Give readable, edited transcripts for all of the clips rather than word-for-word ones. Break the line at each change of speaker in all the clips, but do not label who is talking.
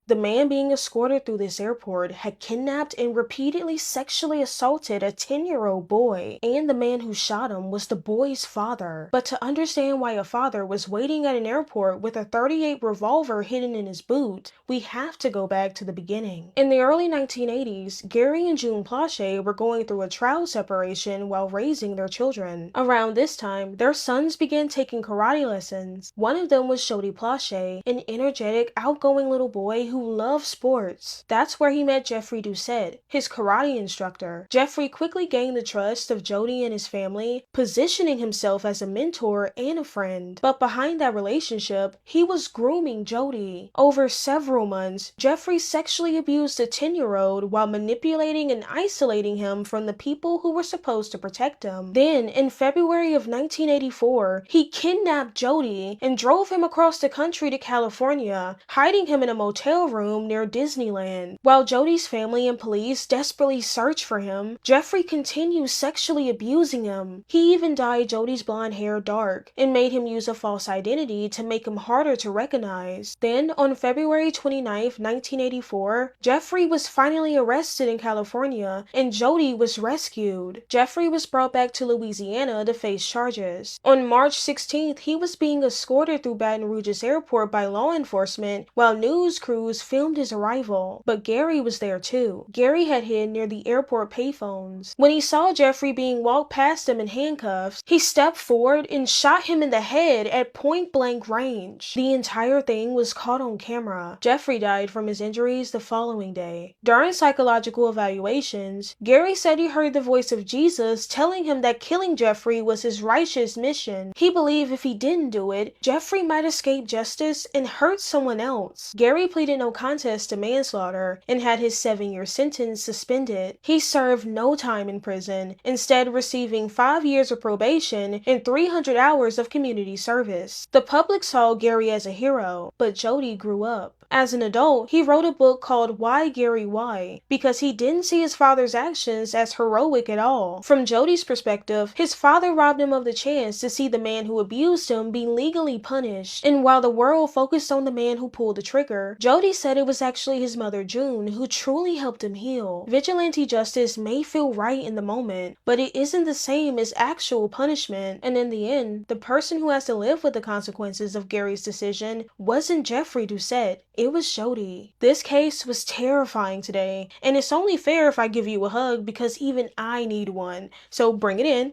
The man being escorted through this airport had kidnapped and repeatedly sexually assaulted a 10-year-old boy, and the man who shot him was the boy's father. But to understand why a father was waiting at an airport with a .38 revolver hidden in his boot, we have to go back to the beginning. In the early 1980s, Gary and June Plache were going through a trial separation while raising their children. Around this time, their sons began taking karate lessons. One of them was Jody Plache, an energetic, outgoing little boy who loved sports. That's where he met Jeffrey Doucette, his karate instructor. Jeffrey quickly gained the trust of Jody and his family, positioning himself as a mentor and a friend. But behind that relationship, he was grooming Jody. Over several months, Jeffrey sexually abused a 10-year-old while manipulating and isolating him from the people who were supposed to protect him. Then, in February of 1984, he kidnapped Jody and drove him across the country to California, hiding him in a motel room near Disneyland. While Jody's family and police desperately searched for him, Jeffrey continued sexually abusing him. He even dyed Jody's blonde hair dark and made him use a false identity to make him harder to recognize. Then, on February 29, 1984, Jeffrey was finally arrested in California and Jody was rescued. Jeffrey was brought back to Louisiana to face charges. On March 16th, he was being escorted through Baton Rouge's airport by law enforcement while news crews filmed his arrival. But Gary was there too. Gary had hid near the airport payphones. When he saw Jeffrey being walked past him in handcuffs, he stepped forward and shot him in the head at point-blank range. The entire thing was caught on camera. Jeffrey died from his injuries the following day. During psychological evaluations, Gary said he heard the voice of Jesus telling him that killing Jeffrey was his righteous mission. He believed if he didn't do it, Jeffrey might escape justice and hurt someone else. Gary pleaded no contest to manslaughter and had his 7-year sentence suspended. He served no time in prison, instead receiving 5 years of probation and 300 hours of community service. The public saw Gary as a hero, but Jody grew up. As an adult, he wrote a book called Why Gary Why, because he didn't see his father's actions as heroic at all. From Jody's perspective, his father robbed him of the chance to see the man who abused him be legally punished. And while the world focused on the man who pulled the trigger, Jody said it was actually his mother June who truly helped him heal. Vigilante justice may feel right in the moment, but it isn't the same as actual punishment. And in the end, the person who has to live with the consequences of Gary's decision wasn't Jeffrey Doucette. It was Jody. This case was terrifying today, and it's only fair if I give you a hug because even I need one. So bring it in,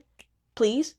please.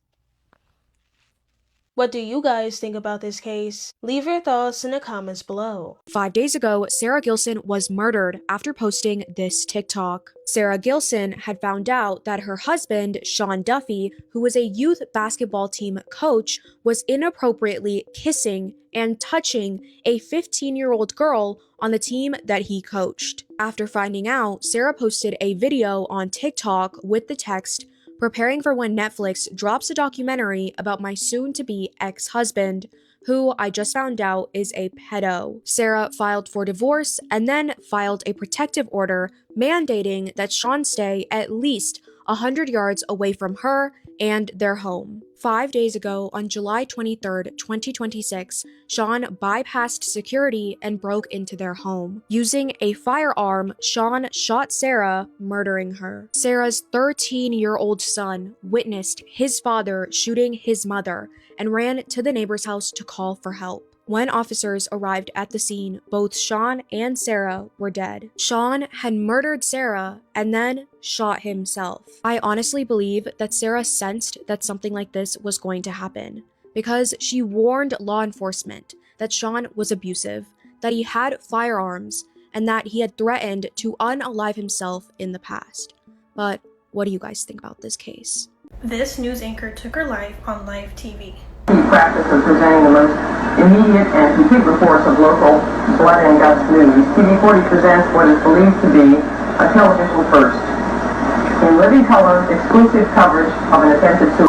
What do you guys think about this case? Leave your thoughts in the comments below.
5 days ago, Sarah Gilson was murdered after posting this TikTok. Sarah Gilson had found out that her husband, Sean Duffy, who was a youth basketball team coach, was inappropriately kissing and touching a 15-year-old girl on the team that he coached. After finding out, Sarah posted a video on TikTok with the text, "Preparing for when Netflix drops a documentary about my soon-to-be ex-husband, who I just found out is a pedo." Sarah filed for divorce and then filed a protective order mandating that Sean stay at least 100 yards away from her and their home. 5 days ago, on July 23rd, 2026, Sean bypassed security and broke into their home. Using a firearm, Sean shot Sarah, murdering her. Sarah's 13-year-old son witnessed his father shooting his mother and ran to the neighbor's house to call for help. When officers arrived at the scene, both Sean and Sarah were dead. Sean had murdered Sarah and then shot himself. I honestly believe that Sarah sensed that something like this was going to happen because she warned law enforcement that Sean was abusive, that he had firearms, and that he had threatened to unalive himself in the past. But what do you guys think about this case?
This news anchor took her life on live TV.
Practice of presenting the most immediate and complete reports of local blood and guts news. TV40 presents what is believed to be a television first. In living color, exclusive coverage of an attempted suicide.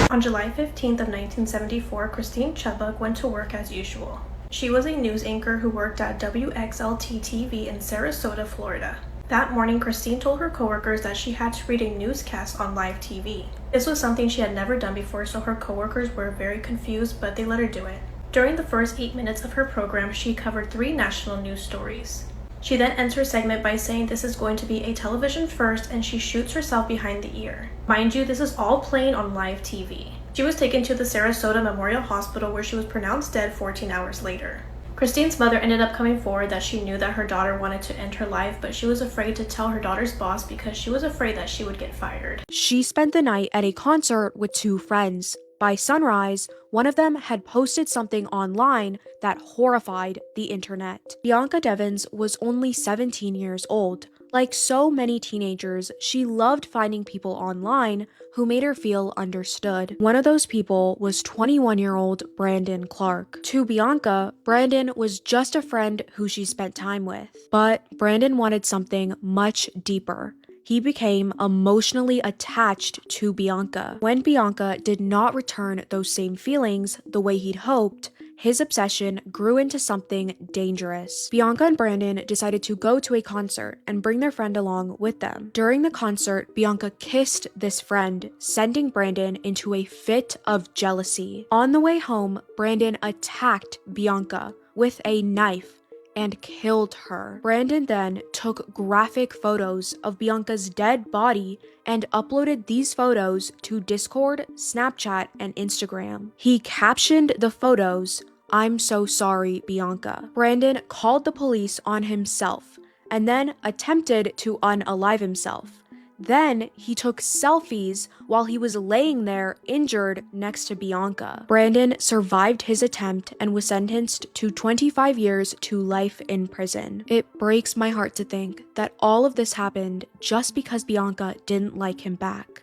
On July 15th of 1974, Christine Chubbuck went to work as usual. She was a news anchor who worked at WXLT-TV in Sarasota, Florida.
That morning, Christine told her coworkers that she had to read a newscast on live TV. This was something she had never done before, so her coworkers were very confused, but they let her do it. During the first 8 minutes of her program, she covered 3 national news stories. She then ends her segment by saying this is going to be a television first, and she shoots herself behind the ear. Mind you, this is all playing on live TV. She was taken to the Sarasota Memorial Hospital where she was pronounced dead 14 hours later. Christine's mother ended up coming forward that she knew that her daughter wanted to end her life, but she was afraid to tell her daughter's boss because she was afraid that she would get fired.
She spent the night at a concert with 2 friends. By sunrise, one of them had posted something online that horrified the internet. Bianca Devins was only 17 years old. Like so many teenagers, she loved finding people online who made her feel understood. One of those people was 21-year-old Brandon Clark. To Bianca, Brandon was just a friend who she spent time with. But Brandon wanted something much deeper. He became emotionally attached to Bianca. When Bianca did not return those same feelings the way he'd hoped, his obsession grew into something dangerous. Bianca and Brandon decided to go to a concert and bring their friend along with them. During the concert, Bianca kissed this friend, sending Brandon into a fit of jealousy. On the way home, Brandon attacked Bianca with a knife and killed her. Brandon then took graphic photos of Bianca's dead body and uploaded these photos to Discord, Snapchat, and Instagram. He captioned the photos, "I'm so sorry, Bianca." Brandon called the police on himself and then attempted to unalive himself. Then he took selfies while he was laying there injured next to Bianca. Brandon survived his attempt and was sentenced to 25 years to life in prison. It breaks my heart to think that all of this happened just because Bianca didn't like him back.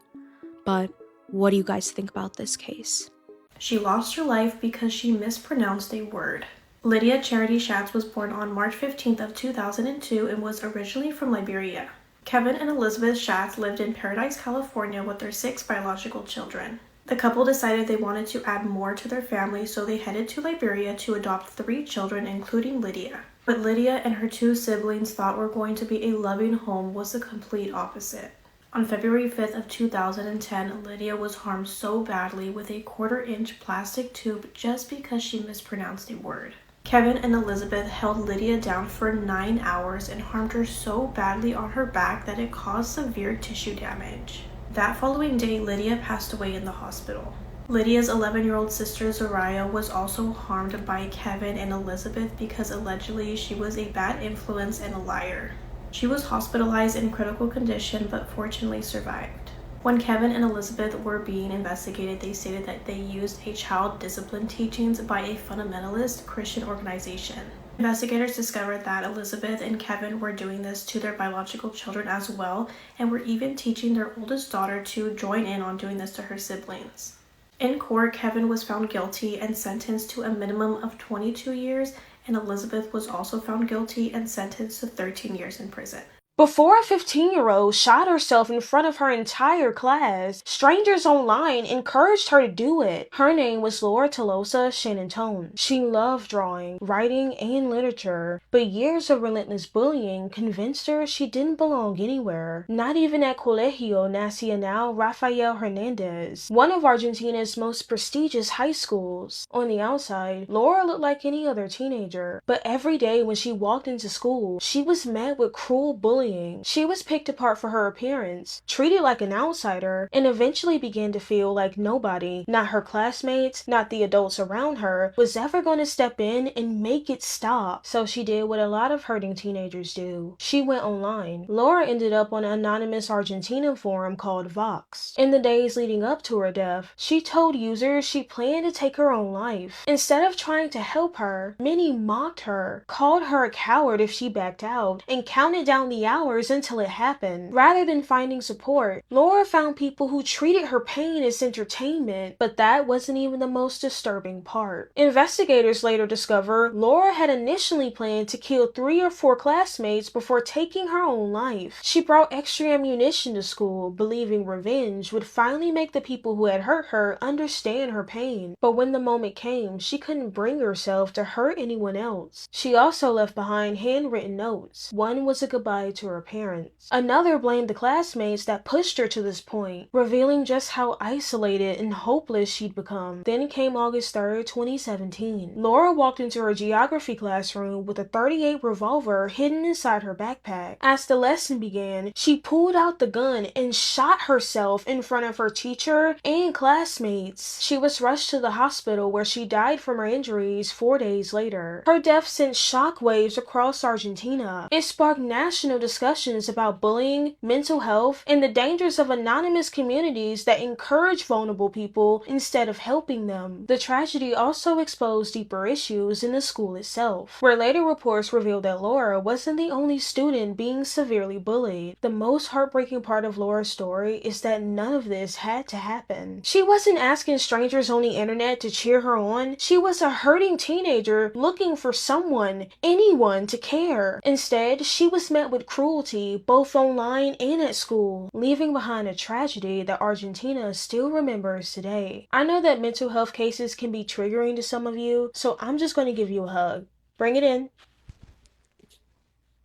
But what do you guys think about this case?
She lost her life because she mispronounced a word. Lydia Charity Schatz was born on March 15th of 2002 and was originally from Liberia. Kevin and Elizabeth Schatz lived in Paradise, California with their 6 biological children. The couple decided they wanted to add more to their family, so they headed to Liberia to adopt 3 children, including Lydia. What Lydia and her 2 siblings thought were going to be a loving home was the complete opposite. On February 5th of 2010, Lydia was harmed so badly with a 1/4-inch plastic tube just because she mispronounced a word. Kevin and Elizabeth held Lydia down for 9 hours and harmed her so badly on her back that it caused severe tissue damage. That following day, Lydia passed away in the hospital. Lydia's 11-year-old sister Zariah was also harmed by Kevin and Elizabeth because allegedly she was a bad influence and a liar. She was hospitalized in critical condition but fortunately survived. When Kevin and Elizabeth were being investigated, they stated that they used a child discipline teachings by a fundamentalist Christian organization. Investigators discovered that Elizabeth and Kevin were doing this to their biological children as well, and were even teaching their oldest daughter to join in on doing this to her siblings. In court, Kevin was found guilty and sentenced to a minimum of 22 years, and Elizabeth was also found guilty and sentenced to 13 years in prison.
Before a 15-year-old shot herself in front of her entire class, strangers online encouraged her to do it. Her name was Laura Tolosa Shannon. She loved drawing, writing, and literature, but years of relentless bullying convinced her she didn't belong anywhere, not even at Colegio Nacional Rafael Hernandez, one of Argentina's most prestigious high schools. On the outside, Laura looked like any other teenager, but every day when she walked into school, she was met with cruel bullying. She was picked apart for her appearance, treated like an outsider, and eventually began to feel like nobody, not her classmates, not the adults around her, was ever going to step in and make it stop. So she did what a lot of hurting teenagers do. She went online. Laura ended up on an anonymous Argentina forum called Vox. In the days leading up to her death, she told users she planned to take her own life. Instead of trying to help her, many mocked her, called her a coward if she backed out, and counted down the hours until it happened. Rather than finding support, Laura found people who treated her pain as entertainment, but that wasn't even the most disturbing part. Investigators later discovered Laura had initially planned to kill 3 or 4 classmates before taking her own life. She brought extra ammunition to school, believing revenge would finally make the people who had hurt her understand her pain. But when the moment came, she couldn't bring herself to hurt anyone else. She also left behind handwritten notes. One was a goodbye to her parents. Another blamed the classmates that pushed her to this point, revealing just how isolated and hopeless she'd become. Then came August 3rd, 2017. Laura walked into her geography classroom with a .38 revolver hidden inside her backpack. As the lesson began, she pulled out the gun and shot herself in front of her teacher and classmates. She was rushed to the hospital where she died from her injuries 4 days later. Her death sent shockwaves across Argentina. It sparked national discussions about bullying, mental health, and the dangers of anonymous communities that encourage vulnerable people instead of helping them. The tragedy also exposed deeper issues in the school itself, where later reports revealed that Laura wasn't the only student being severely bullied. The most heartbreaking part of Laura's story is that none of this had to happen. She wasn't asking strangers on the internet to cheer her on. She was a hurting teenager looking for someone, anyone, to care. Instead, she was met with cruelty both online and at school, leaving behind a tragedy that Argentina still remembers today. I know that mental health cases can be triggering to some of you, so I'm just going to give you a hug. Bring it in.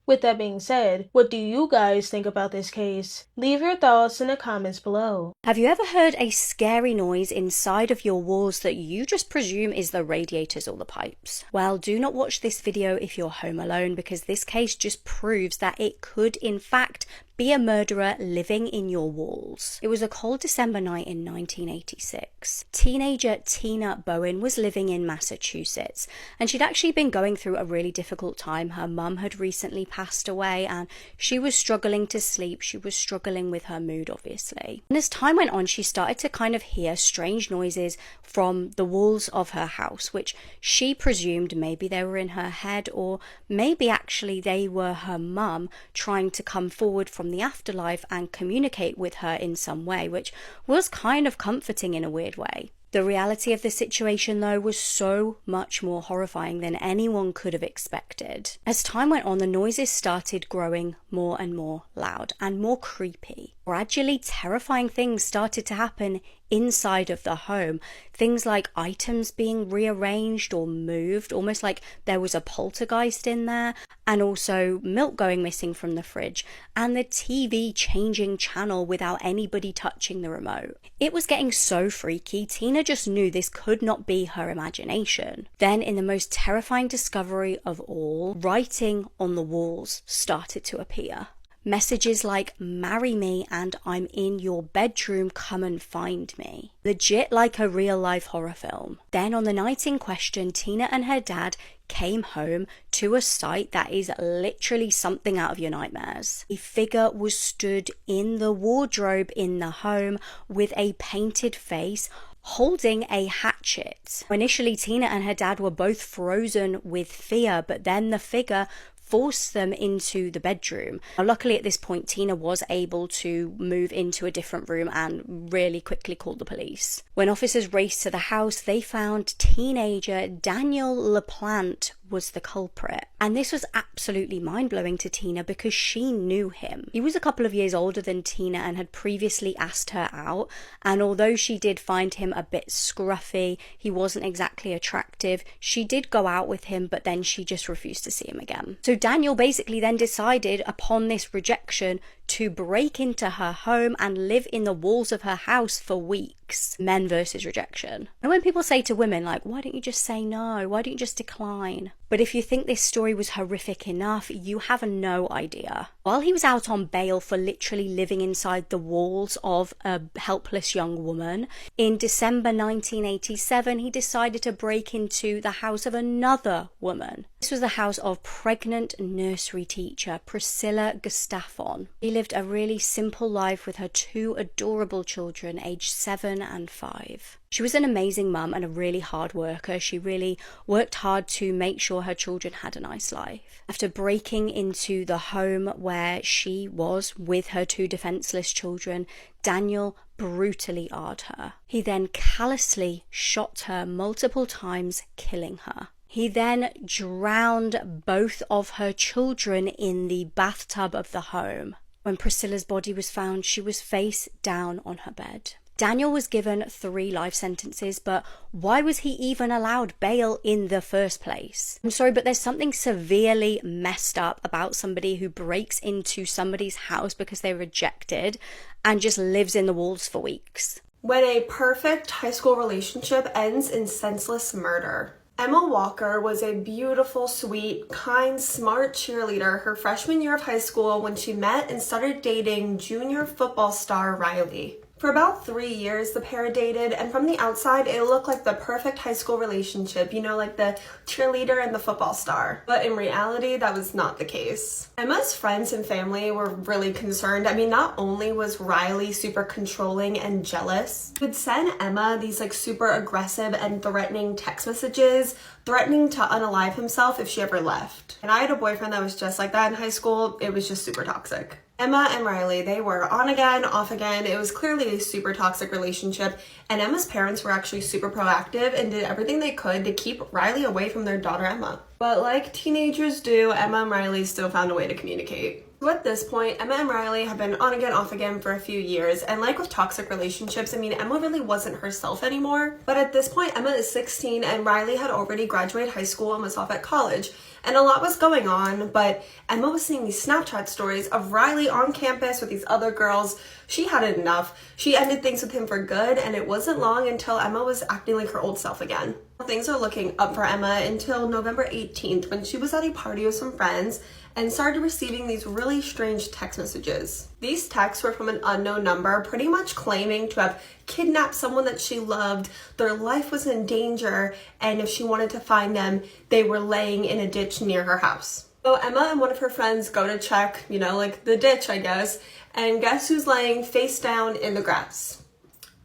With that being said, what do you guys think about this case? Leave your thoughts in the comments below.
Have you ever heard a scary noise inside of your walls that you just presume is the radiators or the pipes? Well, do not watch this video if you're home alone, because this case just proves that it could in fact be a murderer living in your walls. It was a cold December night in 1986. Teenager Tina Bowen was living in Massachusetts, and she'd actually been going through a really difficult time. Her mum had recently passed away, and she was struggling to sleep. She was struggling with her mood, obviously. And as time went on, she started to kind of hear strange noises from the walls of her house, which she presumed maybe they were in her head, or maybe actually they were her mum trying to come forward from the afterlife and communicate with her in some way, which was kind of comforting in a weird way. The reality of the situation, though, was so much more horrifying than anyone could have expected. As time went on, the noises started growing more and more loud and more creepy. Gradually, terrifying things started to happen inside of the home. Things like items being rearranged or moved, almost like there was a poltergeist in there, and also milk going missing from the fridge, and the TV changing channel without anybody touching the remote. It was getting so freaky, Tina just knew this could not be her imagination. Then, in the most terrifying discovery of all, writing on the walls started to appear. Messages like, "Marry me and I'm in your bedroom, come and find me." Legit like a real life horror film. Then on the night in question, Tina and her dad came home to a sight that is literally something out of your nightmares. A figure was stood in the wardrobe in the home with a painted face, holding a hatchet. Initially, Tina and her dad were both frozen with fear, but then the figure forced them into the bedroom. Now, luckily at this point, Tina was able to move into a different room and really quickly called the police. When officers raced to the house, they found teenager Daniel LaPlante was the culprit. And this was absolutely mind-blowing to Tina because she knew him. He was a couple of years older than Tina and had previously asked her out, and although she did find him a bit scruffy, he wasn't exactly attractive, she did go out with him, but then she just refused to see him again. So Daniel basically then decided upon this rejection to break into her home and live in the walls of her house for weeks. Men versus rejection. And when people say to women, like, why don't you just say no? Why don't you just decline? But if you think this story was horrific enough, you have no idea. While he was out on bail for literally living inside the walls of a helpless young woman, in December 1987, he decided to break into the house of another woman. This was the house of pregnant nursery teacher Priscilla Gustafson. She lived a really simple life with her two adorable children, aged 7 and 5. She was an amazing mum and a really hard worker. She really worked hard to make sure her children had a nice life. After breaking into the home where she was with her two defenseless children, Daniel brutally AR'd her. He then callously shot her multiple times, killing her. He then drowned both of her children in the bathtub of the home. When Priscilla's body was found, she was face down on her bed. Daniel was given 3 life sentences, but why was he even allowed bail in the first place? I'm sorry, but there's something severely messed up about somebody who breaks into somebody's house because they're rejected and just lives in the walls for weeks.
When a perfect high school relationship ends in senseless murder. Emma Walker was a beautiful, sweet, kind, smart cheerleader her freshman year of high school when she met and started dating junior football star Riley. For about 3 years, the pair dated, and from the outside, it looked like the perfect high school relationship, you know, like the cheerleader and the football star. But in reality, that was not the case. Emma's friends and family were really concerned. I mean, not only was Riley super controlling and jealous, he would send Emma these like super aggressive and threatening text messages, threatening to unalive himself if she ever left. And I had a boyfriend that was just like that in high school. It was just super toxic. Emma and Riley, they were on again, off again. It was clearly a super toxic relationship, and Emma's parents were actually super proactive and did everything they could to keep Riley away from their daughter Emma. But like teenagers do, Emma and Riley still found a way to communicate. So at this point, Emma and Riley have been on again, off again for a few years, and like with toxic relationships, I mean, Emma really wasn't herself anymore. But at this point, Emma is 16 and Riley had already graduated high school and was off at college. And a lot was going on, but Emma was seeing these Snapchat stories of Riley on campus with these other girls. She had enough. She ended things with him for good, and it wasn't long until Emma was acting like her old self again. Things are looking up for Emma until November 18th when she was at a party with some friends and started receiving these really strange text messages. These texts were from an unknown number, pretty much claiming to have kidnapped someone that she loved, their life was in danger, and if she wanted to find them, they were laying in a ditch near her house. So Emma and one of her friends go to check, you know, like the ditch, I guess, and guess who's laying face down in the grass?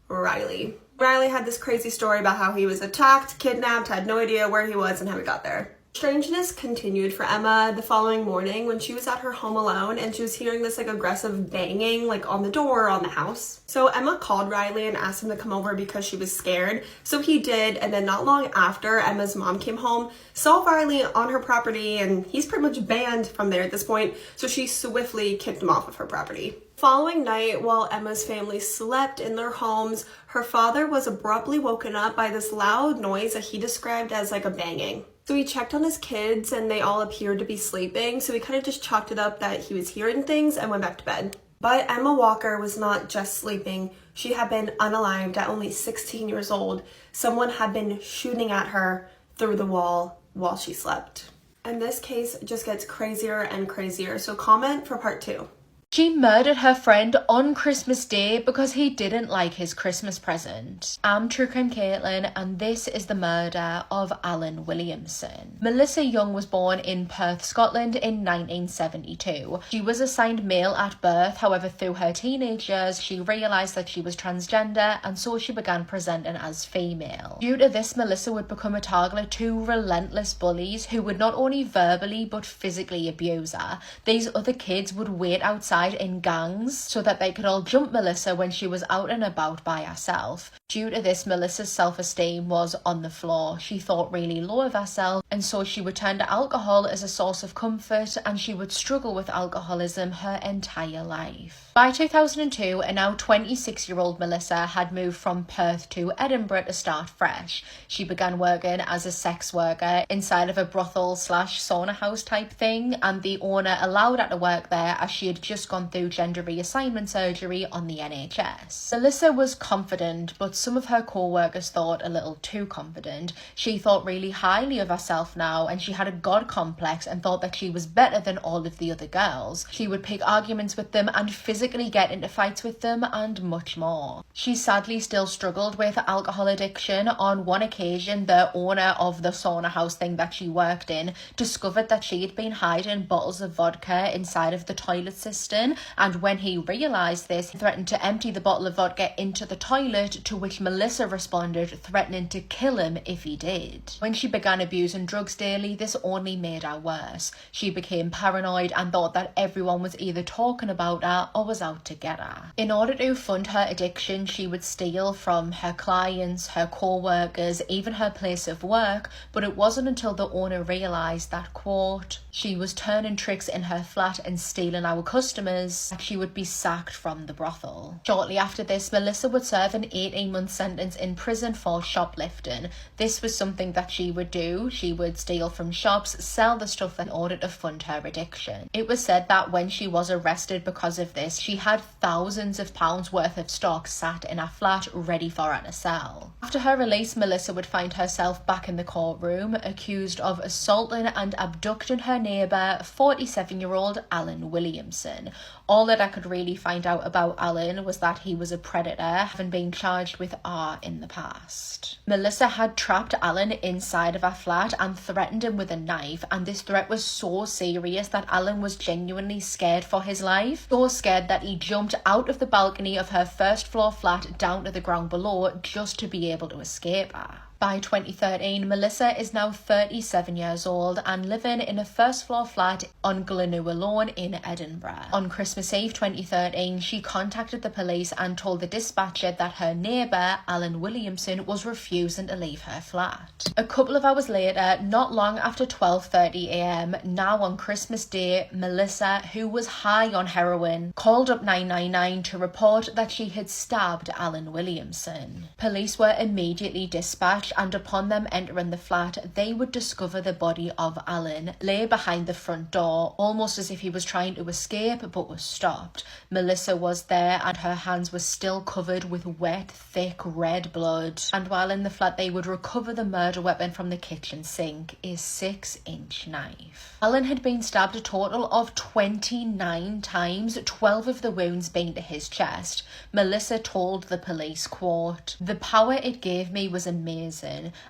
Riley. Riley had this crazy story about how he was attacked, kidnapped, had no idea where he was and how he got there. Strangeness continued for Emma the following morning when she was at her home alone and she was hearing this like aggressive banging like on the door or on the house. So Emma called Riley and asked him to come over because she was scared. So he did, and then not long after, Emma's mom came home, saw Riley on her property, and he's pretty much banned from there at this point, so she swiftly kicked him off of her property. Following night, while Emma's family slept in their homes, her father was abruptly woken up by this loud noise that he described as like a banging. So he checked on his kids and they all appeared to be sleeping, so he kind of just chalked it up that he was hearing things and went back to bed. But Emma Walker was not just sleeping. She had been unalived at only 16 years old. Someone had been shooting at her through the wall while she slept. And this case just gets crazier and crazier, so comment for part 2.
She murdered her friend on Christmas Day because he didn't like his Christmas present. I'm True Crime Caitlin, and this is the murder of Alan Williamson. Melissa Young was born in Perth, Scotland in 1972. She was assigned male at birth, however through her teenage years she realised that she was transgender and so she began presenting as female. Due to this, Melissa would become a target to relentless bullies who would not only verbally but physically abuse her. These other kids would wait outside in gangs so that they could all jump Melissa when she was out and about by herself. Due to this, Melissa's self-esteem was on the floor. She thought really low of herself, and so she would turn to alcohol as a source of comfort, and she would struggle with alcoholism her entire life. By 2002, a now 26-year-old Melissa had moved from Perth to Edinburgh to start fresh. She began working as a sex worker inside of a brothel / sauna house type thing, and the owner allowed her to work there as she had just gone through gender reassignment surgery on the NHS. Melissa was confident, but some of her co-workers thought a little too confident. She thought really highly of herself now, and she had a god complex and thought that she was better than all of the other girls. She would pick arguments with them and physically get into fights with them and much more. She sadly still struggled with alcohol addiction. On one occasion, the owner of the sauna house thing that she worked in discovered that she had been hiding bottles of vodka inside of the toilet cistern, and when he realised this, he threatened to empty the bottle of vodka into the toilet, to which Melissa responded, threatening to kill him if he did. When she began abusing drugs daily, this only made her worse. She became paranoid and thought that everyone was either talking about her or was out to get her. In order to fund her addiction, she would steal from her clients, her co-workers, even her place of work, but it wasn't until the owner realised that, quote, she was turning tricks in her flat and stealing our customers
customers that she would be sacked from the brothel. Shortly after this, Melissa would serve an 18-month sentence in prison for shoplifting. This was something that she would do. She would steal from shops, sell the stuff in order to fund her addiction. It was said that when she was arrested because of this, she had thousands of pounds worth of stock sat in a flat ready for her to sell. After her release, Melissa would find herself back in the courtroom, accused of assaulting and abducting her neighbour, 47-year-old Alan Williamson. All that I could really find out about Alan was that he was a predator, having been charged with R in the past. Melissa had trapped Alan inside of her flat and threatened him with a knife, and this threat was so serious that Alan was genuinely scared for his life. So scared that he jumped out of the balcony of her first floor flat down to the ground below just to be able to escape her. By 2013, Melissa is now 37 years old and living in a first floor flat on Glenua Lawn in Edinburgh. On Christmas Eve 2013, she contacted the police and told the dispatcher that her neighbour, Alan Williamson, was refusing to leave her flat. A couple of hours later, not long after 12:30 am, now on Christmas Day, Melissa, who was high on heroin, called up 999 to report that she had stabbed Alan Williamson. Police were immediately dispatched, and upon them entering the flat, they would discover the body of Alan lay behind the front door, almost as if he was trying to escape but was stopped. Melissa was there and her hands were still covered with wet, thick red blood. And while in the flat, they would recover the murder weapon from the kitchen sink, a 6-inch knife. Alan had been stabbed a total of 29 times, 12 of the wounds being to his chest. Melissa told the police, quote, "The power it gave me was amazing.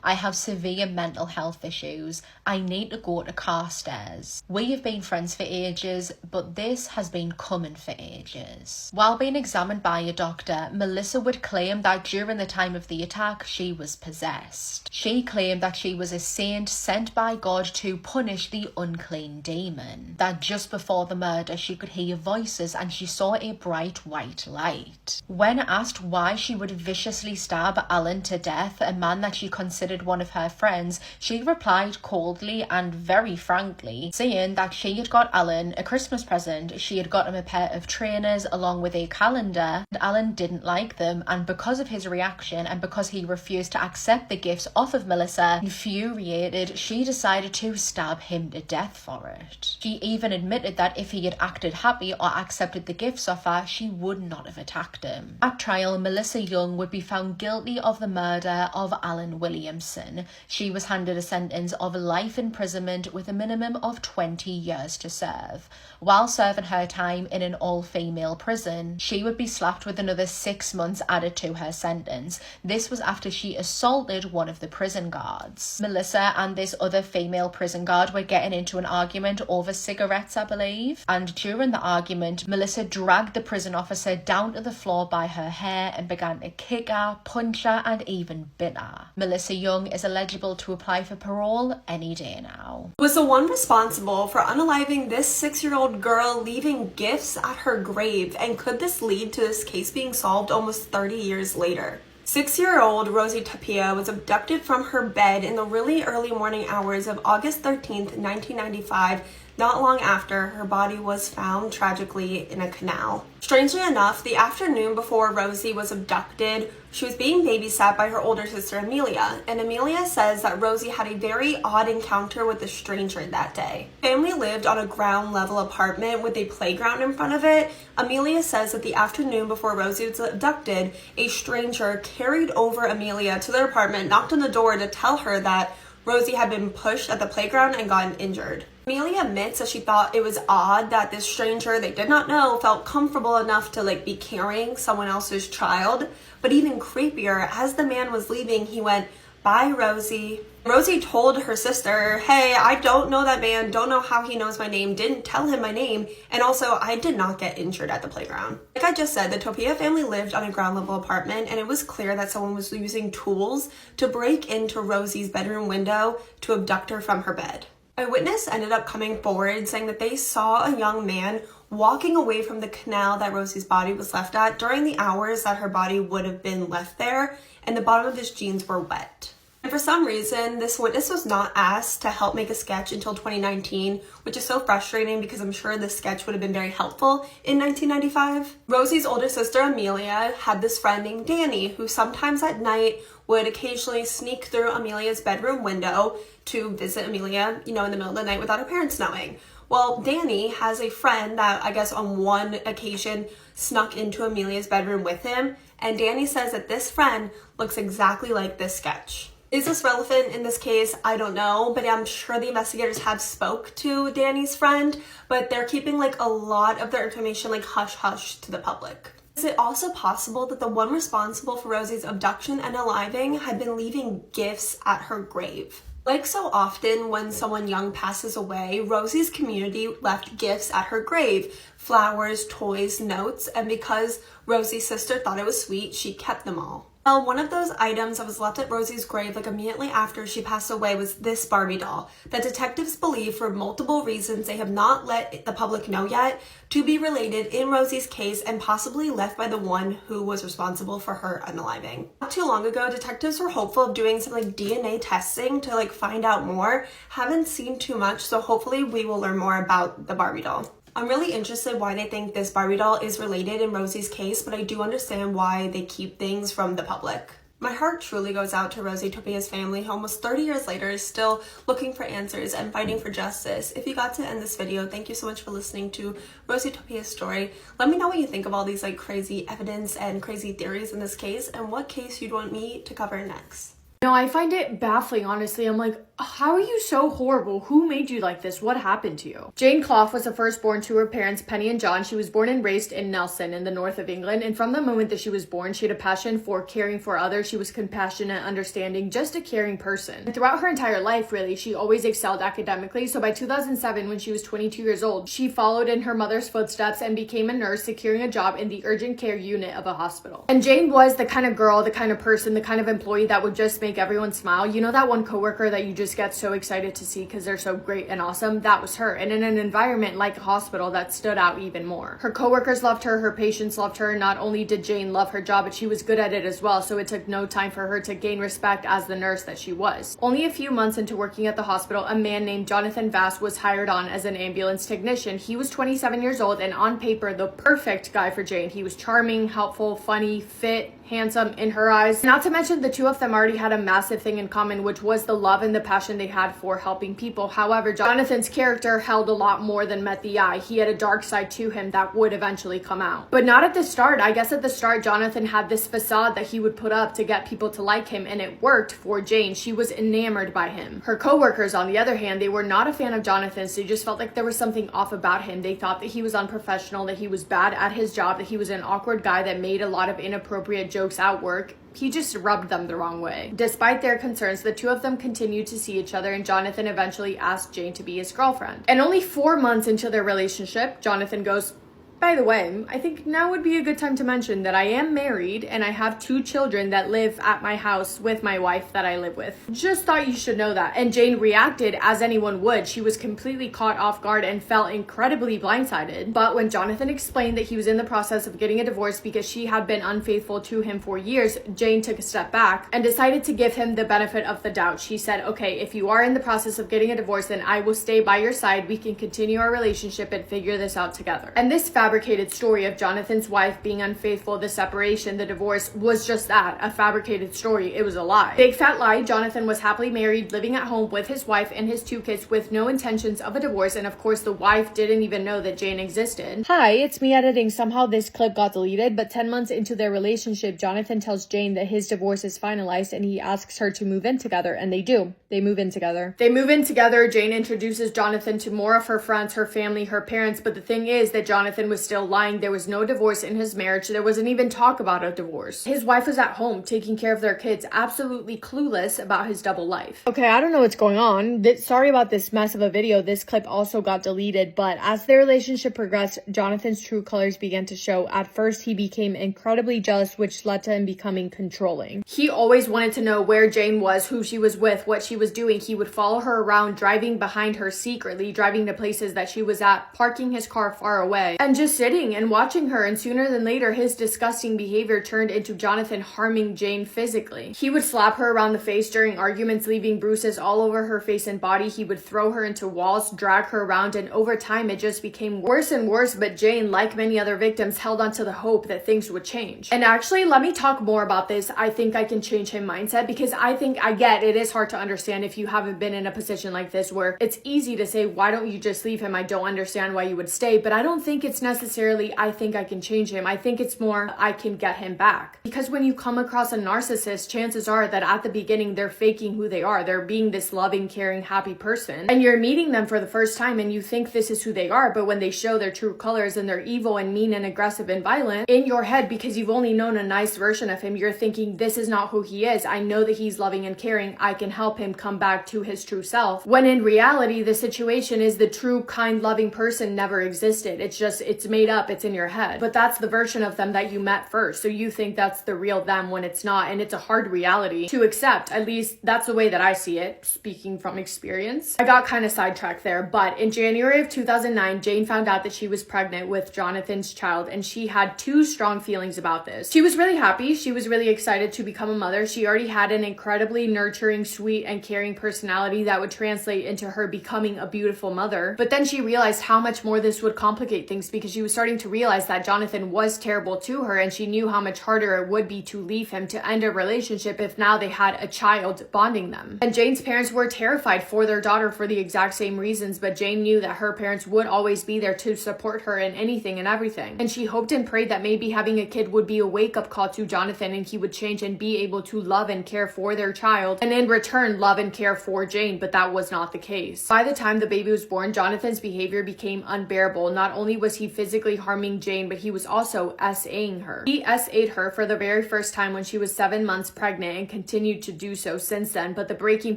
I have severe mental health issues. I need to go to Carstairs. We have been friends for ages, but this has been coming for ages." While being examined by a doctor, Melissa would claim that during the time of the attack, she was possessed. She claimed that she was a saint sent by God to punish the unclean demon. That just before the murder, she could hear voices and she saw a bright white light. When asked why she would viciously stab Alan to death, a man that she considered one of her friends, she replied coldly and very frankly, saying that she had got Alan a Christmas present. She had got him a pair of trainers along with a calendar, and Alan didn't like them, and because of his reaction and because he refused to accept the gifts off of Melissa, infuriated, she decided to stab him to death for it. She even admitted that if he had acted happy or accepted the gifts off her, she would not have attacked him. At trial, Melissa Young would be found guilty of the murder of Alan Williamson. She was handed a sentence of life imprisonment with a minimum of 20 years to serve. While serving her time in an all-female prison, she would be slapped with another 6 months added to her sentence. This was after she assaulted one of the prison guards. Melissa and this other female prison guard were getting into an argument over cigarettes, I believe, and during the argument, Melissa dragged the prison officer down to the floor by her hair and began to kick her, punch her, and even bit her. Melissa Young is eligible to apply for parole any day now.
Was the one responsible for unaliving this 6-year-old girl, leaving gifts at her grave, and could this lead to this case being solved almost 30 years later? 6-year-old Rosie Tapia was abducted from her bed in the really early morning hours of August 13th, 1995, not long after her body was found tragically in a canal. Strangely enough, the afternoon before Rosie was abducted, she was being babysat by her older sister Amelia, and Amelia says that Rosie had a very odd encounter with a stranger that day. Family lived on a ground level apartment with a playground in front of it. Amelia says that the afternoon before Rosie was abducted, a stranger carried over Amelia to their apartment, knocked on the door to tell her that Rosie had been pushed at the playground and gotten injured. Amelia admits that she thought it was odd that this stranger they did not know felt comfortable enough to be carrying someone else's child. But even creepier, as the man was leaving, he went, "Bye, Rosie." Rosie told her sister, "Hey, I don't know that man, don't know how he knows my name, didn't tell him my name, and also I did not get injured at the playground." Like I just said, the Tapia family lived on a ground level apartment, and it was clear that someone was using tools to break into Rosie's bedroom window to abduct her from her bed. A witness ended up coming forward saying that they saw a young man walking away from the canal that Rosie's body was left at during the hours that her body would have been left there, and the bottom of his jeans were wet.
And for some reason, this witness was not asked to help make a sketch until 2019, which is so frustrating because I'm sure this sketch would have been very helpful in 1995. Rosie's older sister, Amelia, had this friend named Danny, who sometimes at night would occasionally sneak through Amelia's bedroom window to visit Amelia, in the middle of the night without her parents knowing. Well, Danny has a friend that I guess on one occasion snuck into Amelia's bedroom with him, and Danny says that this friend looks exactly like this sketch. Is this relevant in this case? I don't know, but I'm sure the investigators have spoke to Danny's friend, but they're keeping a lot of their information hush-hush to the public. Is it also possible that the one responsible for Rosie's abduction and unaliving had been leaving gifts at her grave? Like so often when someone young passes away, Rosie's community left gifts at her grave, flowers, toys, notes, and because Rosie's sister thought it was sweet, she kept them all. Well, one of those items that was left at Rosie's grave immediately after she passed away was this Barbie doll that detectives believe, for multiple reasons they have not let the public know yet, to be related in Rosie's case and possibly left by the one who was responsible for her unaliving. Not too long ago, detectives were hopeful of doing some DNA testing to find out more. Haven't seen too much, so hopefully we will learn more about the Barbie doll. I'm really interested why they think this Barbie doll is related in Rosie's case, but I do understand why they keep things from the public. My heart truly goes out to Rosie Topia's family, who almost 30 years later is still looking for answers and fighting for justice. If you got to end this video, thank you so much for listening to Rosie Topia's story. Let me know what you think of all these crazy evidence and crazy theories in this case, and what case you'd want me to cover next.
No, I find it baffling, honestly. I'm like, how are you so horrible? Who made you like this? What happened to you? Jane Clough was the firstborn to her parents, Penny and John. She was born and raised in Nelson in the north of England. And from the moment that she was born, she had a passion for caring for others. She was compassionate, understanding, just a caring person. And throughout her entire life, really, she always excelled academically. So by 2007, when she was 22 years old, she followed in her mother's footsteps and became a nurse, securing a job in the urgent care unit of a hospital. And Jane was the kind of girl, the kind of person, the kind of employee that would just make everyone smile. You know that one coworker that you just get so excited to see because they're so great and awesome? That was her. And in an environment like a hospital, that stood out even more. Her coworkers loved her, her patients loved her. Not only did Jane love her job, but she was good at it as well, so it took no time for her to gain respect as the nurse that she was. Only a few months into working at the hospital, a man named Jonathan Vass was hired on as an ambulance technician. He was 27 years old and on paper the perfect guy for Jane. He was charming, helpful, funny, fit, handsome in her eyes. Not to mention the two of them already had a massive thing in common, which was the love and the passion they had for helping people. However, Jonathan's character held a lot more than met the eye. He had a dark side to him that would eventually come out. But not at the start. I guess at the start, Jonathan had this facade that he would put up to get people to like him, and it worked for Jane. She was enamored by him. Her coworkers, on the other hand, they were not a fan of Jonathan, so they just felt like there was something off about him. They thought that he was unprofessional, that he was bad at his job, that he was an awkward guy that made a lot of inappropriate jokes at work. He just rubbed them the wrong way. Despite their concerns, the two of them continued to see each other, and Jonathan eventually asked Jane to be his girlfriend. And only 4 months into their relationship, Jonathan goes, "By the way, I think now would be a good time to mention that I am married and I have 2 children that live at my house with my wife that I live with. Just thought you should know that." And Jane reacted as anyone would. She was completely caught off guard and felt incredibly blindsided. But when Jonathan explained that he was in the process of getting a divorce because she had been unfaithful to him for years, Jane took a step back and decided to give him the benefit of the doubt. She said, "Okay, if you are in the process of getting a divorce, then I will stay by your side. We can continue our relationship and figure this out together." And this fabricated story of Jonathan's wife being unfaithful, the separation, the divorce, was just that, a fabricated story. It was a lie. Big fat lie. Jonathan was happily married, living at home with his wife and his 2 kids with no intentions of a divorce, and of course the wife didn't even know that Jane existed. Hi, it's me editing. Somehow this clip got deleted, but 10 months into their relationship, Jonathan tells Jane that his divorce is finalized and he asks her to move in together, and they do. They move in together. Jane introduces Jonathan to more of her friends, her family, her parents, but the thing is that Jonathan was still lying. There was no divorce in his marriage. There wasn't even talk about a divorce. His wife was at home taking care of their kids, absolutely clueless about his double life. Okay, I don't know what's going on. Sorry about this mess of a video. This clip also got deleted, but as their relationship progressed, Jonathan's true colors began to show. At first, he became incredibly jealous, which led to him becoming controlling. He always wanted to know where Jane was, who she was with, what she was doing. He would follow her around, driving behind her secretly, driving to places that she was at, parking his car far away, and just just sitting and watching her, and sooner than later, his disgusting behavior turned into Jonathan harming Jane physically. He would slap her around the face during arguments, leaving bruises all over her face and body. He would throw her into walls, drag her around, and over time it just became worse and worse. But Jane, like many other victims, held on to the hope that things would change. And actually, let me talk more about this I think I can change him mindset, because I get it is hard to understand if you haven't been in a position like this where it's easy to say, why don't you just leave him? I don't understand why you would stay. But I don't think it's necessarily I think I can change him. I think it's more I can get him back. Because when you come across a narcissist, chances are that at the beginning they're faking who they are. They're being this loving, caring, happy person, and you're meeting them for the first time and you think this is who they are. But when they show their true colors and they're evil and mean and aggressive and violent, in your head, because you've only known a nice version of him, you're thinking this is not who he is. I know that he's loving and caring. I can help him come back to his true self. When in reality, the situation is the true, kind, loving person never existed. It's made up. It's in your head. But that's the version of them that you met first. So you think that's the real them when it's not. And it's a hard reality to accept. At least that's the way that I see it, speaking from experience. I got kind of sidetracked there, but in January of 2009, Jane found out that she was pregnant with Jonathan's child, and she had two strong feelings about this. She was really happy. She was really excited to become a mother. She already had an incredibly nurturing, sweet, and caring personality that would translate into her becoming a beautiful mother. But then she realized how much more this would complicate things, because she was starting to realize that Jonathan was terrible to her, and she knew how much harder it would be to leave him, to end a relationship if now they had a child bonding them. And Jane's parents were terrified for their daughter for the exact same reasons, but Jane knew that her parents would always be there to support her in anything and everything. And she hoped and prayed that maybe having a kid would be a wake-up call to Jonathan, and he would change and be able to love and care for their child, and in return love and care for Jane. But that was not the case. By the time the baby was born, Jonathan's behavior became unbearable. Not only was he physically harming Jane, but he was also SAing her. He SA'd her for the very first time when she was 7 months pregnant, and continued to do so since then. But the breaking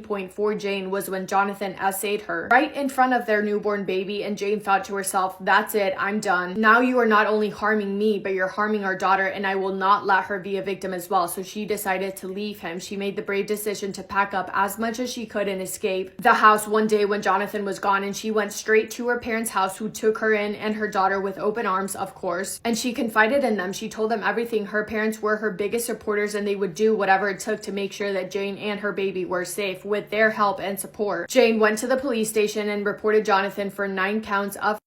point for Jane was when Jonathan SA'd her right in front of their newborn baby, and Jane thought to herself, that's it, I'm done. Now you are not only harming me, but you're harming our daughter, and I will not let her be a victim as well. So she decided to leave him. She made the brave decision to pack up as much as she could and escape the house one day when Jonathan was gone, and she went straight to her parents' house, who took her in and her daughter with open arms, of course, and she confided in them. She told them everything. Her parents were her biggest supporters, and they would do whatever it took to make sure that Jane and her baby were safe. With their help and support, Jane went to the police station and reported Jonathan for 9 counts of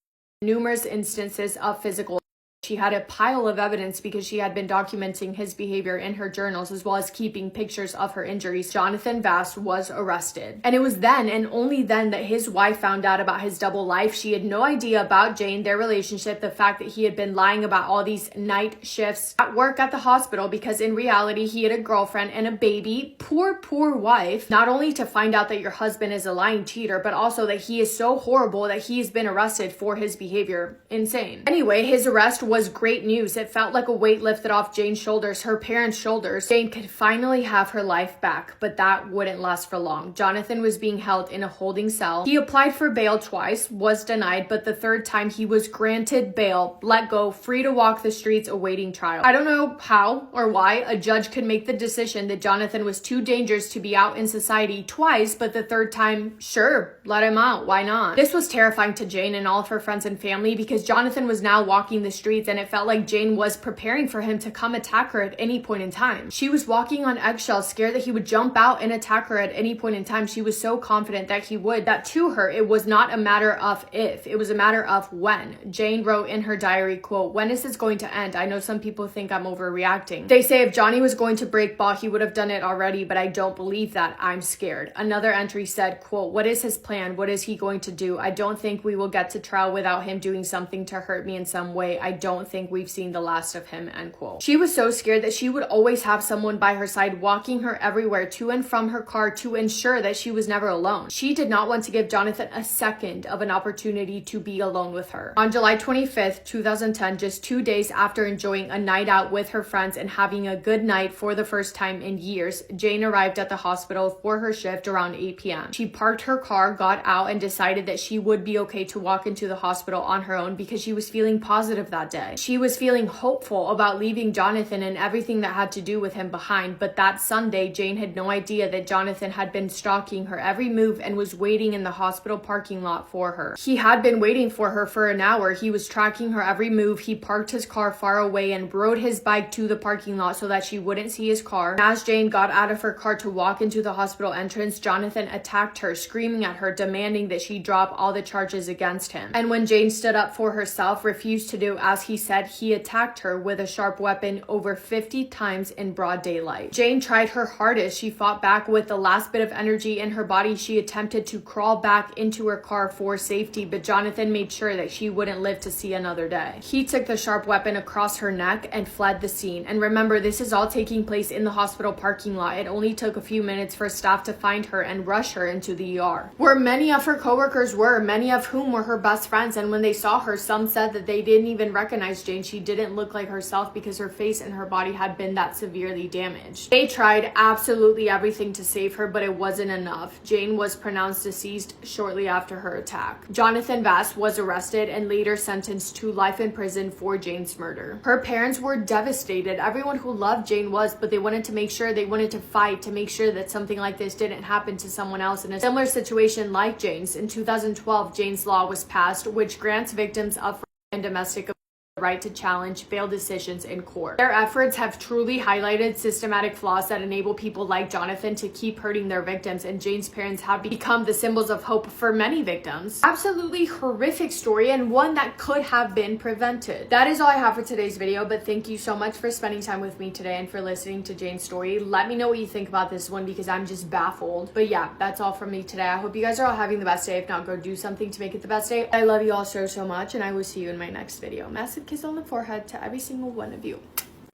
numerous instances of physical. She had a pile of evidence because she had been documenting his behavior in her journals, as well as keeping pictures of her injuries. Jonathan Vass was arrested. And it was then and only then that his wife found out about his double life. She had no idea about Jane, their relationship, the fact that he had been lying about all these night shifts at work at the hospital, because in reality, he had a girlfriend and a baby. Poor wife. Not only to find out that your husband is a lying cheater, but also that he is so horrible that he's been arrested for his behavior. Insane. Anyway, his arrest was great news. It felt like a weight lifted off Jane's shoulders, her parents' shoulders. Jane could finally have her life back, but that wouldn't last for long. Jonathan was being held in a holding cell. He applied for bail twice, was denied, but the third time he was granted bail, let go, free to walk the streets awaiting trial. I don't know how or why a judge could make the decision that Jonathan was too dangerous to be out in society twice, but the third time, sure, let him out. Why not? This was terrifying to Jane and all of her friends and family, because Jonathan was now walking the streets, and it felt like Jane was preparing for him to come attack her at any point in time. She was walking on eggshells, scared that he would jump out and attack her at any point in time. She was so confident that he would, that to her, it was not a matter of if, it was a matter of when. Jane wrote in her diary, quote, "When is this going to end? I know some people think I'm overreacting. They say if Johnny was going to break ball, he would have done it already, but I don't believe that. I'm scared." Another entry said, quote, "What is his plan? What is he going to do? I don't think we will get to trial without him doing something to hurt me in some way. I don't think we've seen the last of him," end quote. She was so scared that she would always have someone by her side, walking her everywhere to and from her car, to ensure that she was never alone. She did not want to give Jonathan a second of an opportunity to be alone with her. On July 25th, 2010, just 2 days after enjoying a night out with her friends and having a good night for the first time in years, Jane arrived at the hospital for her shift around 8 p.m. She parked her car, got out, and decided that she would be okay to walk into the hospital on her own, because she was feeling positive that day. day. She was feeling hopeful about leaving Jonathan and everything that had to do with him behind, but that Sunday, Jane had no idea that Jonathan had been stalking her every move and was waiting in the hospital parking lot for her. He had been waiting for her for an hour. He was tracking her every move. He parked his car far away and rode his bike to the parking lot so that she wouldn't see his car. And as Jane got out of her car to walk into the hospital entrance, Jonathan attacked her, screaming at her, demanding that she drop all the charges against him. And when Jane stood up for herself, refused to do as he said, he attacked her with a sharp weapon over 50 times in broad daylight. Jane tried her hardest. She fought back with the last bit of energy in her body. She attempted to crawl back into her car for safety, but Jonathan made sure that she wouldn't live to see another day. He took the sharp weapon across her neck and fled the scene. And remember, this is all taking place in the hospital parking lot. It only took a few minutes for staff to find her and rush her into the ER, where many of her coworkers were, many of whom were her best friends. And when they saw her, some said that they didn't even recognize Jane. She didn't look like herself because her face and her body had been that severely damaged. They tried absolutely everything to save her, but it wasn't enough. Jane was pronounced deceased shortly after her attack. Jonathan Vass was arrested and later sentenced to life in prison for Jane's murder. Her parents were devastated. Everyone who loved Jane was, but they wanted to make sure, they wanted to fight to make sure that something like this didn't happen to someone else in a similar situation like Jane's. In 2012, Jane's Law was passed, which grants victims of and domestic the right to challenge failed decisions in court. Their efforts have truly highlighted systematic flaws that enable people like Jonathan to keep hurting their victims, and Jane's parents have become the symbols of hope for many victims. Absolutely horrific story, and one that could have been prevented. That is all I have for today's video, but thank you so much for spending time with me today and for listening to Jane's story. Let me know what you think about this one because I'm just baffled. But yeah, that's all from me today. I hope you guys are all having the best day. If not, go do something to make it the best day. I love you all so much, and I will see you in my next video. Massive kiss on the forehead to every single one of you.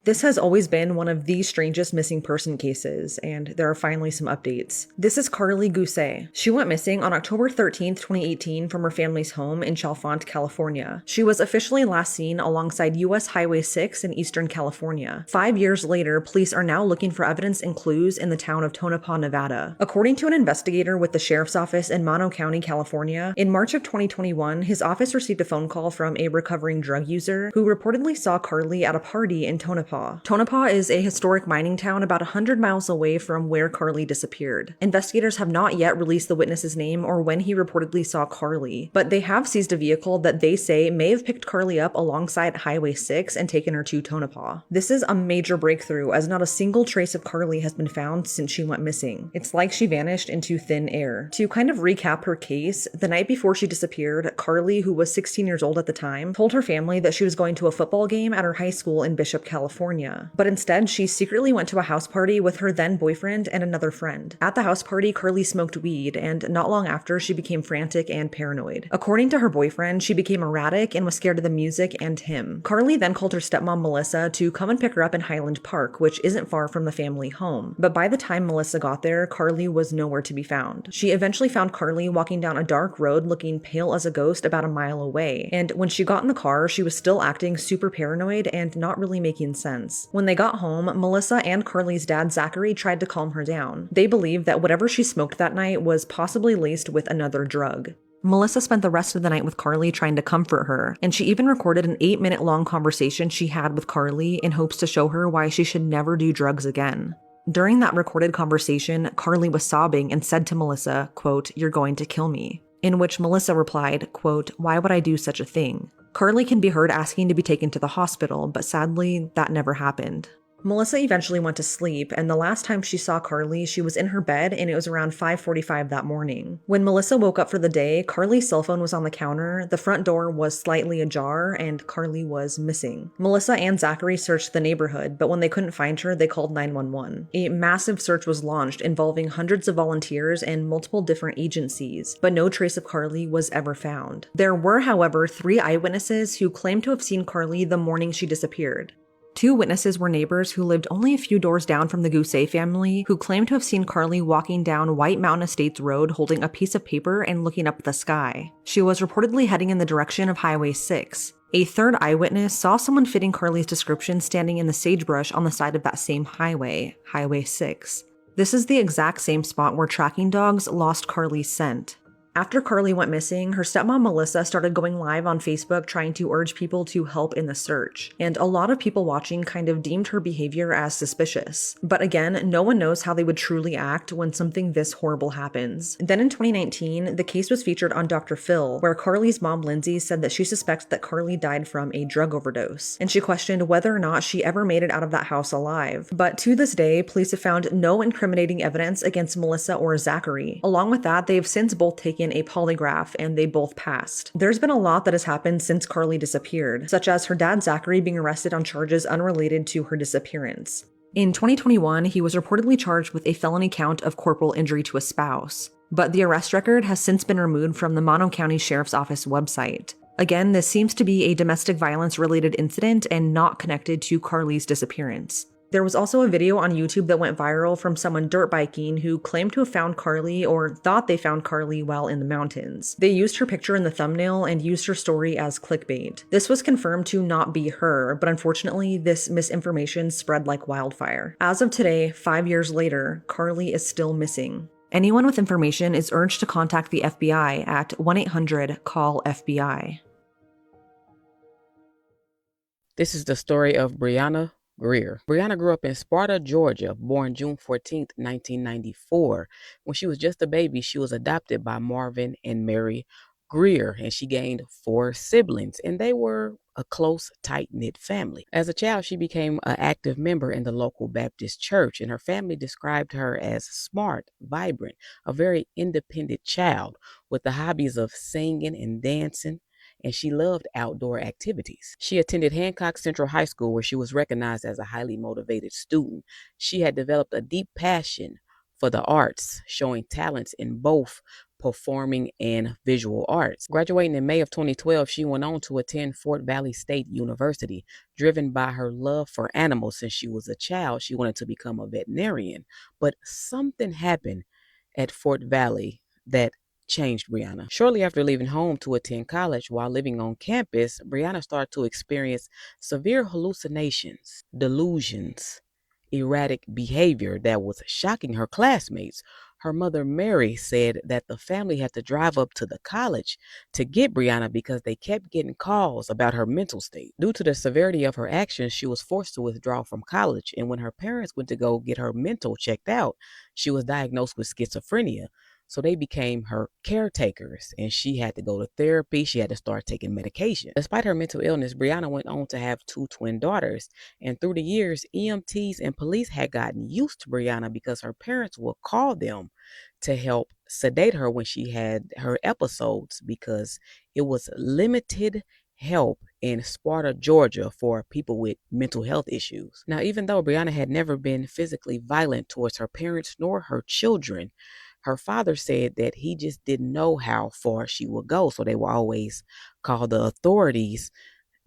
This has always been one of the strangest missing person cases, and there are finally some updates. This is Carly Gousset. She went missing on October 13th, 2018 from her family's home in Chalfont, California. She was officially last seen alongside US Highway 6 in Eastern California. 5 years later, police are now looking for evidence and clues in the town of Tonopah, Nevada. According to an investigator with the sheriff's office in Mono County, California, in March of 2021, his office received a phone call from a recovering drug user who reportedly saw Carly at a party in Tonopah. Tonopah is a historic mining town about 100 miles away from where Carly disappeared. Investigators have not yet released the witness's name or when he reportedly saw Carly, but they have seized a vehicle that they say may have picked Carly up alongside Highway 6 and taken her to Tonopah. This is a major breakthrough as not a single trace of Carly has been found since she went missing. It's like she vanished into thin air. To kind of recap her case, the night before she disappeared, Carly, who was 16 years old at the time, told her family that she was going to a football game at her high school in Bishop, California. But instead, she secretly went to a house party with her then boyfriend and another friend. At the house party, Carly smoked weed, and not long after, she became frantic and paranoid. According to her boyfriend, she became erratic and was scared of the music and him. Carly then called her stepmom Melissa to come and pick her up in Highland Park, which isn't far from the family home. But by the time Melissa got there, Carly was nowhere to be found. She eventually found Carly walking down a dark road looking pale as a ghost about a mile away, and when she got in the car, she was still acting super paranoid and not really making sense. When they got home, Melissa and Carly's dad Zachary tried to calm her down. They believed that whatever she smoked that night was possibly laced with another drug. Melissa spent the rest of the night with Carly trying to comfort her, and she even recorded an 8-minute long conversation she had with Carly in hopes to show her why she should never do drugs again. During that recorded conversation, Carly was sobbing and said to Melissa, quote, "You're going to kill me." In which Melissa replied, quote, "Why would I do such a thing?" Carly can be heard asking to be taken to the hospital, but sadly, that never happened. Melissa eventually went to sleep, and the last time she saw Carly, she was in her bed, and it was around 5:45 that morning. When Melissa woke up for the day, Carly's cell phone was on the counter, the front door was slightly ajar, and Carly was missing. Melissa and Zachary searched the neighborhood, but when they couldn't find her, they called 911. A massive search was launched involving hundreds of volunteers and multiple different agencies, but no trace of Carly was ever found. There were, however, 3 eyewitnesses who claimed to have seen Carly the morning she disappeared. 2 witnesses were neighbors who lived only a few doors down from the Gousset family, who claimed to have seen Carly walking down White Mountain Estates Road holding a piece of paper and looking up at the sky. She was reportedly heading in the direction of Highway 6. A third eyewitness saw someone fitting Carly's description standing in the sagebrush on the side of that same highway, Highway 6. This is the exact same spot where tracking dogs lost Carly's scent. After Carly went missing, her stepmom Melissa started going live on Facebook trying to urge people to help in the search, and a lot of people watching kind of deemed her behavior as suspicious. But again, no one knows how they would truly act when something this horrible happens. Then in 2019, the case was featured on Dr. Phil, where Carly's mom Lindsay said that she suspects that Carly died from a drug overdose, and she questioned whether or not she ever made it out of that house alive. But to this day, police have found no incriminating evidence against Melissa or Zachary. Along with that, they've since both taken a polygraph and they both passed. There's been a lot that has happened since Carly disappeared, such as her dad Zachary being arrested on charges unrelated to her disappearance. In 2021, he was reportedly charged with a felony count of corporal injury to a spouse, but the arrest record has since been removed from the Mono County Sheriff's Office website. Again, this seems to be a domestic violence related incident and not connected to Carly's disappearance. There was also a video on YouTube that went viral from someone dirt biking who claimed to have found Carly or thought they found Carly while in the mountains. They used her picture in the thumbnail and used her story as clickbait. This was confirmed to not be her, but unfortunately, this misinformation spread like wildfire. As of today, 5 years later, Carly is still missing. Anyone with information is urged to contact the FBI at 1-800-CALL-FBI.
This is the story of Brianna Greer. Brianna grew up in Sparta, Georgia, born June 14th, 1994. When she was just a baby, she was adopted by Marvin and Mary Greer, and she gained 4 siblings, and they were a close, tight-knit family. As a child, she became an active member in the local Baptist church, and her family described her as smart, vibrant, a very independent child with the hobbies of singing and dancing, and she loved outdoor activities. She attended Hancock Central High School, where she was recognized as a highly motivated student. She had developed a deep passion for the arts, showing talents in both performing and visual arts. Graduating in May of 2012, she went on to attend Fort Valley State University. Driven by her love for animals since she was a child, she wanted to become a veterinarian. But something happened at Fort Valley that changed Brianna. Shortly after leaving home to attend college, while living on campus, Brianna started to experience severe hallucinations, delusions, erratic behavior that was shocking her classmates. Her mother, Mary, said that the family had to drive up to the college to get Brianna because they kept getting calls about her mental state. Due to the severity of her actions, she was forced to withdraw from college, and when her parents went to go get her mental checked out, she was diagnosed with schizophrenia. So they became her caretakers, and she had to go to therapy. She had to start taking medication. Despite her mental illness, Brianna went on to have 2 twin daughters. And through the years, EMTs and police had gotten used to Brianna because her parents would call them to help sedate her when she had her episodes, because it was limited help in Sparta, Georgia for people with mental health issues. Now, even though Brianna had never been physically violent towards her parents nor her children, her father said that he just didn't know how far she would go. So they would always call the authorities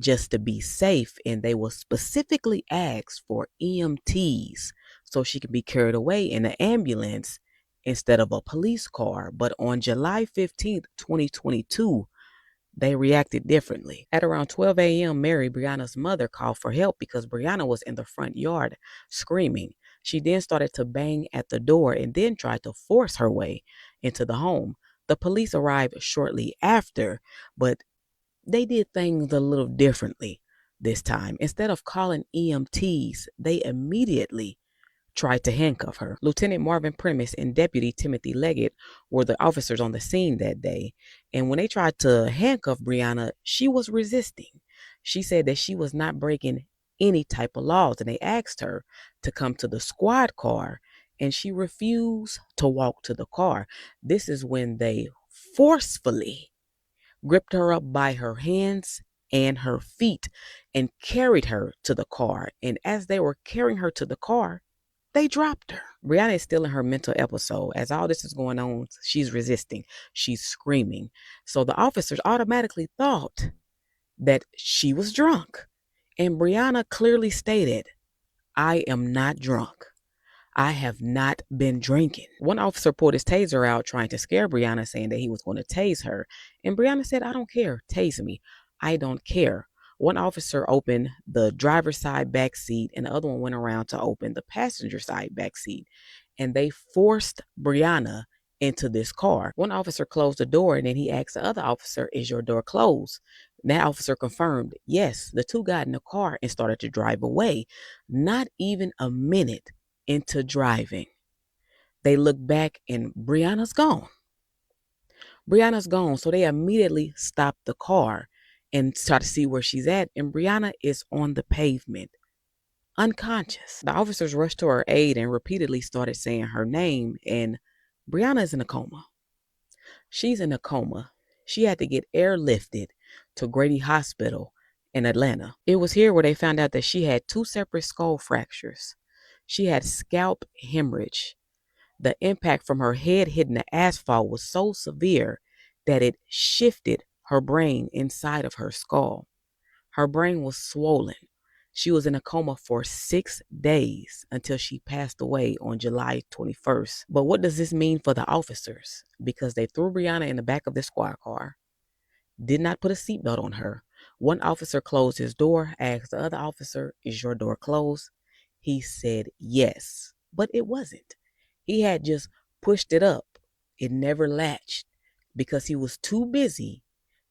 just to be safe. And they will specifically ask for EMTs so she could be carried away in an ambulance instead of a police car. But on July 15th, 2022, they reacted differently. At around 12 a.m., Mary, Brianna's mother, called for help because Brianna was in the front yard screaming. She then started to bang at the door and then tried to force her way into the home. The police arrived shortly after, but they did things a little differently this time. Instead of calling EMTs, they immediately tried to handcuff her. Lieutenant Marvin Premise and Deputy Timothy Leggett were the officers on the scene that day. And when they tried to handcuff Brianna, she was resisting. She said that she was not breaking any type of laws, and they asked her to come to the squad car, and she refused to walk to the car. This is when they forcefully gripped her up by her hands and her feet and carried her to the car. And as they were carrying her to the car, they dropped her. Brianna is still in her mental episode. As all this is going on, she's resisting. She's screaming. So the officers automatically thought that she was drunk. And Brianna clearly stated, "I am not drunk. I have not been drinking." One officer pulled his taser out trying to scare Brianna, saying that he was going to tase her. And Brianna said, "I don't care. Tase me. I don't care." One officer opened the driver's side back seat, and the other one went around to open the passenger side back seat. And they forced Brianna into this car. One officer closed the door and then he asked the other officer, "Is your door closed?" And that officer confirmed, yes. The two got in the car and started to drive away. Not even a minute into driving, they look back and Brianna's gone. Brianna's gone. So they immediately stopped the car and try to see where she's at. And Brianna is on the pavement, unconscious. The officers rushed to her aid and repeatedly started saying her name. And Brianna is in a coma. She's in a coma. She had to get airlifted to Grady Hospital in Atlanta. It was here where they found out that she had 2 separate skull fractures. She had scalp hemorrhage. The impact from her head hitting the asphalt was so severe that it shifted her brain inside of her skull. Her brain was swollen. She was in a coma for 6 days until she passed away on July 21st. But what does this mean for the officers? Because they threw Brianna in the back of the squad car, did not put a seatbelt on her. One officer closed his door, asked the other officer, "Is your door closed?" He said yes, but it wasn't. He had just pushed it up. It never latched because he was too busy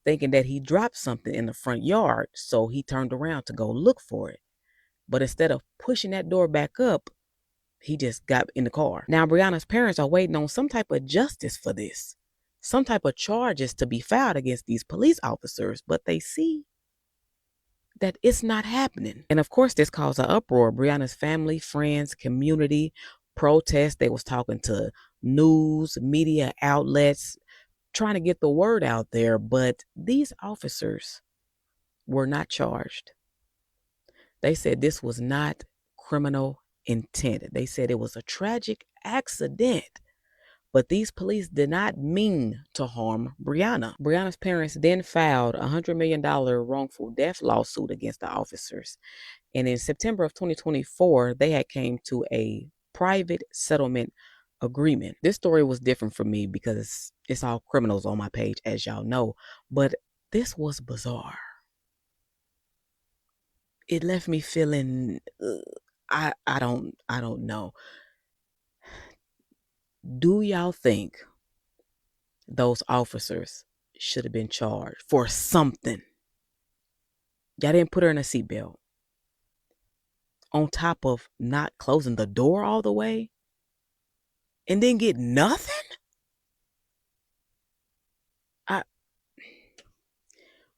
thinking that he dropped something in the front yard, so he turned around to go look for it. But instead of pushing that door back up, he just got in the car. Now, Brianna's parents are waiting on some type of justice for this, some type of charges to be filed against these police officers, but they see that it's not happening. And of course, this caused an uproar. Brianna's family, friends, community, protests. They was talking to news, media outlets, trying to get the word out there, but these officers were not charged. They said this was not criminal intent. They said it was a tragic accident, but these police did not mean to harm Brianna. Brianna's parents then filed a $100 million wrongful death lawsuit against the officers. And in September of 2024, they had came to a private settlement agreement. This story was different for me because it's all criminals on my page, as y'all know, but this was bizarre. It left me feeling I don't know. Do y'all think those officers should have been charged for something? Y'all didn't put her in a seatbelt. On top of not closing the door all the way and then get nothing?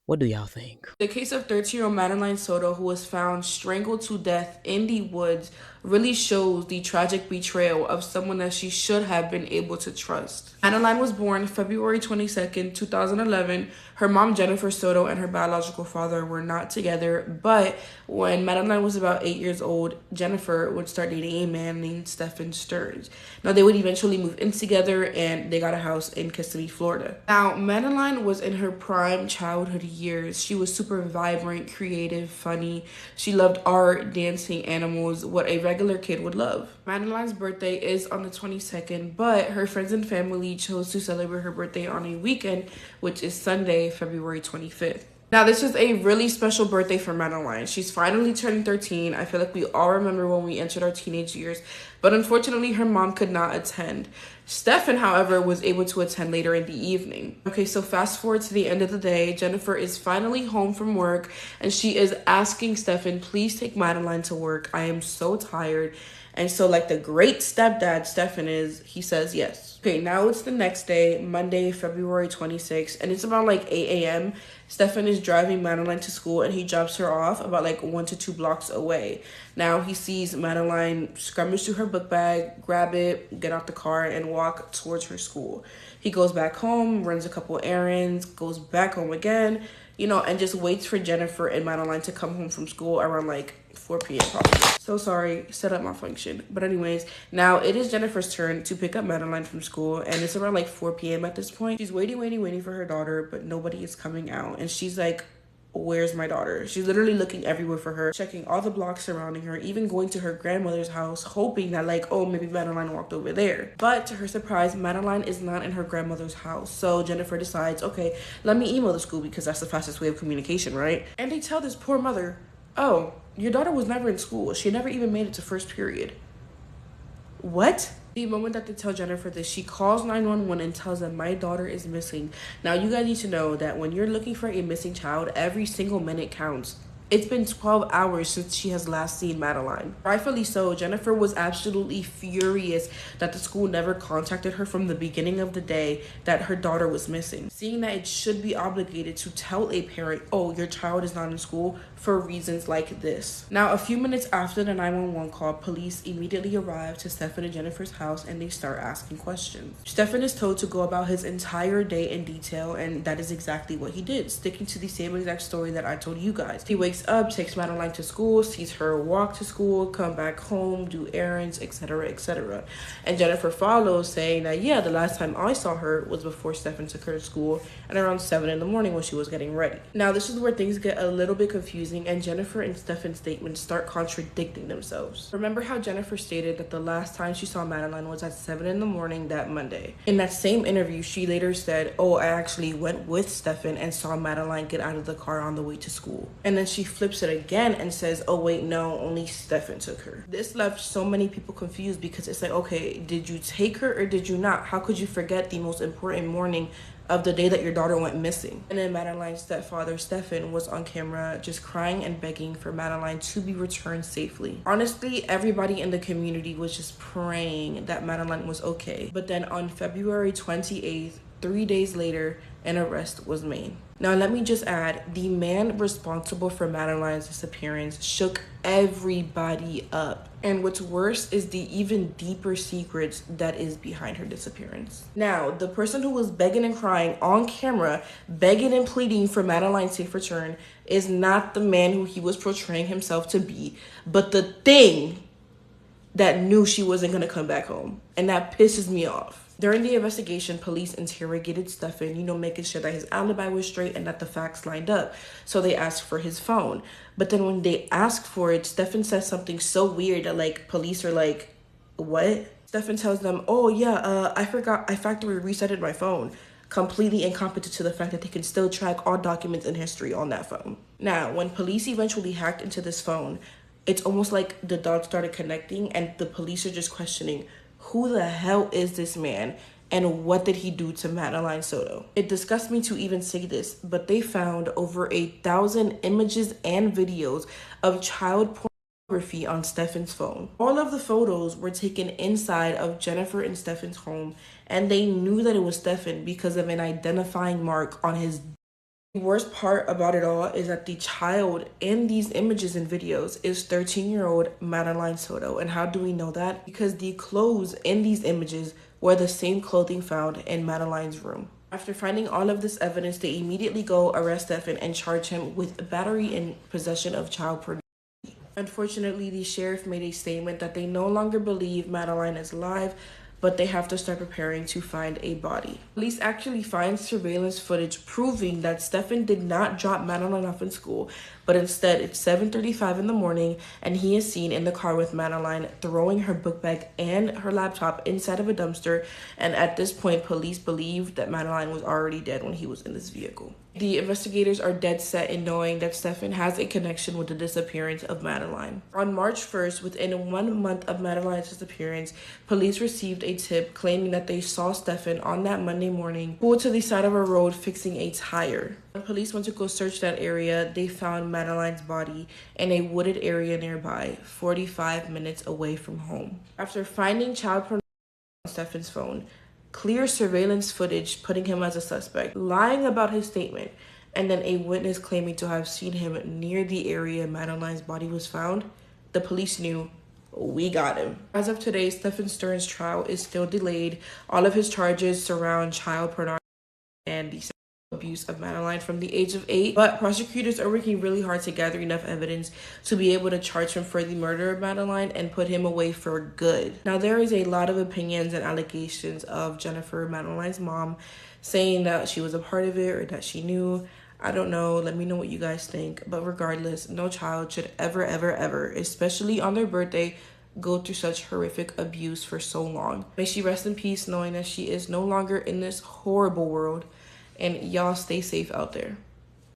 What do y'all think?
The case of 13-year-old Madeline Soto, who was found strangled to death in the woods, really shows the tragic betrayal of someone that she should have been able to trust. Madeline was born February 22nd, 2011. Her mom, Jennifer Soto, and her biological father were not together, but when Madeline was about 8 years old, Jennifer would start dating a man named Stephen Stearns. Now, they would eventually move in together, and they got a house in Kissimmee, Florida. Now, Madeline was in her prime childhood years. She was super vibrant, creative, funny. She loved art, dancing, animals, what a regular kid would love. Madeline's birthday is on the 22nd, but her friends and family chose to celebrate her birthday on a weekend, which is Sunday, February 25th. Now, this is a really special birthday for Madeline. She's finally turning 13. I feel like we all remember when we entered our teenage years, but unfortunately, her mom could not attend. Stefan, however, was able to attend later in the evening. Okay, so fast forward to the end of the day. Jennifer is finally home from work, and she is asking Stefan, please take Madeline to work. I am so tired. And so, like the great stepdad Stefan is, he says yes. Okay, now it's the next day, Monday, February 26th, and it's about like 8 a.m. Stefan is driving Madeline to school, and he drops her off about like 1 to 2 blocks away. Now he sees Madeline scrummage through her book bag, grab it, get out the car, and walk towards her school. He goes back home, runs a couple errands, goes back home again, and just waits for Jennifer and Madeline to come home from school around like 4 p.m. probably. So sorry, set up malfunction. But anyways, now it is Jennifer's turn to pick up Madeline from school, and it's around like 4 p.m. at this point. She's waiting for her daughter, but nobody is coming out. And she's like, where's my daughter? She's literally looking everywhere for her, checking all the blocks surrounding her, even going to her grandmother's house, hoping that like, oh, maybe Madeline walked over there. But to her surprise, Madeline is not in her grandmother's house. So Jennifer decides, okay, let me email the school because that's the fastest way of communication, right? And they tell this poor mother, oh, your daughter was never in school. She never even made it to first period. What? The moment that they tell Jennifer this, she calls 911 and tells them, my daughter is missing. Now, you guys need to know that when you're looking for a missing child, every single minute counts. It's been 12 hours since she has last seen Madeline. Rightfully so, Jennifer was absolutely furious that the school never contacted her from the beginning of the day that her daughter was missing. Seeing that it should be obligated to tell a parent, oh, your child is not in school for reasons like this. Now, a few minutes after the 911 call, police immediately arrive to Stefan and Jennifer's house and they start asking questions. Stefan is told to go about his entire day in detail, and that is exactly what he did, sticking to the same exact story that I told you guys. He wakes up, takes Madeline to school, sees her walk to school, come back home, do errands, etc., etc. And Jennifer follows, saying that, yeah, the last time I saw her was before Stefan took her to school and around 7 in the morning when she was getting ready. Now, this is where things get a little bit confusing and Jennifer and Stefan's statements start contradicting themselves. Remember how Jennifer stated that the last time she saw Madeline was at 7 in the morning that Monday. In that same interview, she later said, oh, I actually went with Stefan and saw Madeline get out of the car on the way to school. And then she flips it again and says, oh wait, no, only Stefan took her. This left so many people confused because it's like, okay, did you take her or did you not? How could you forget the most important morning of the day that your daughter went missing? And then Madeline's stepfather, Stefan, was on camera just crying and begging for Madeline to be returned safely. Honestly, everybody in the community was just praying that Madeline was okay. But then on February 28th, 3 days later, an arrest was made. Now, let me just add, the man responsible for Madeline's disappearance shook everybody up. And what's worse is the even deeper secrets that is behind her disappearance. Now, the person who was begging and crying on camera, begging and pleading for Madeline's safe return, is not the man who he was portraying himself to be, but the thing that knew she wasn't going to come back home. And that pisses me off. During the investigation, police interrogated Stefan, making sure that his alibi was straight and that the facts lined up. So they asked for his phone. But then when they asked for it, Stefan says something so weird that, police are like, what? Stefan tells them, oh, yeah, I forgot I factory resetted my phone. Completely incompetent to the fact that they can still track all documents in history on that phone. Now, when police eventually hacked into this phone, it's almost like the dots started connecting and the police are just questioning, who the hell is this man and what did he do to Madeline Soto? It disgusts me to even say this, but they found over 1,000 images and videos of child pornography on Stefan's phone. All of the photos were taken inside of Jennifer and Stefan's home, and they knew that it was Stefan because of an identifying mark on his. The worst part about it all is that the child in these images and videos is 13-year-old Madeline Soto. And how do we know that? Because the clothes in these images were the same clothing found in Madeline's room. After finding all of this evidence, they immediately go arrest Stefan and charge him with battery and possession of child pornography. Unfortunately, the sheriff made a statement that they no longer believe Madeline is alive, but they have to start preparing to find a body. Police actually find surveillance footage proving that Stefan did not drop Madeline off in school, but instead it's 7:35 in the morning and he is seen in the car with Madeline throwing her book bag and her laptop inside of a dumpster, and at this point police believe that Madeline was already dead when he was in this vehicle. The investigators are dead set in knowing that Stefan has a connection with the disappearance of Madeline. On March 1st, within 1 month of Madeline's disappearance, police received a tip claiming that they saw Stefan on that Monday morning pulled to the side of a road fixing a tire. When police went to go search that area, they found Madeline's body in a wooded area nearby, 45 minutes away from home. After finding child pornography on Stefan's phone, clear surveillance footage putting him as a suspect, lying about his statement, and then a witness claiming to have seen him near the area Madeline's body was found, the police knew, we got him. As of today, Stefan Stern's trial is still delayed. All of his charges surround child pornography and the abuse of Madeline from the age of 8, but prosecutors are working really hard to gather enough evidence to be able to charge him for the murder of Madeline and put him away for good. Now, there is a lot of opinions and allegations of Jennifer, Madeline's mom, saying that she was a part of it or that she knew. I don't know. Let me know what you guys think. But regardless, no child should ever, especially on their birthday, go through such horrific abuse for so long. May she rest in peace knowing that she is no longer in this horrible world. And y'all stay safe out there.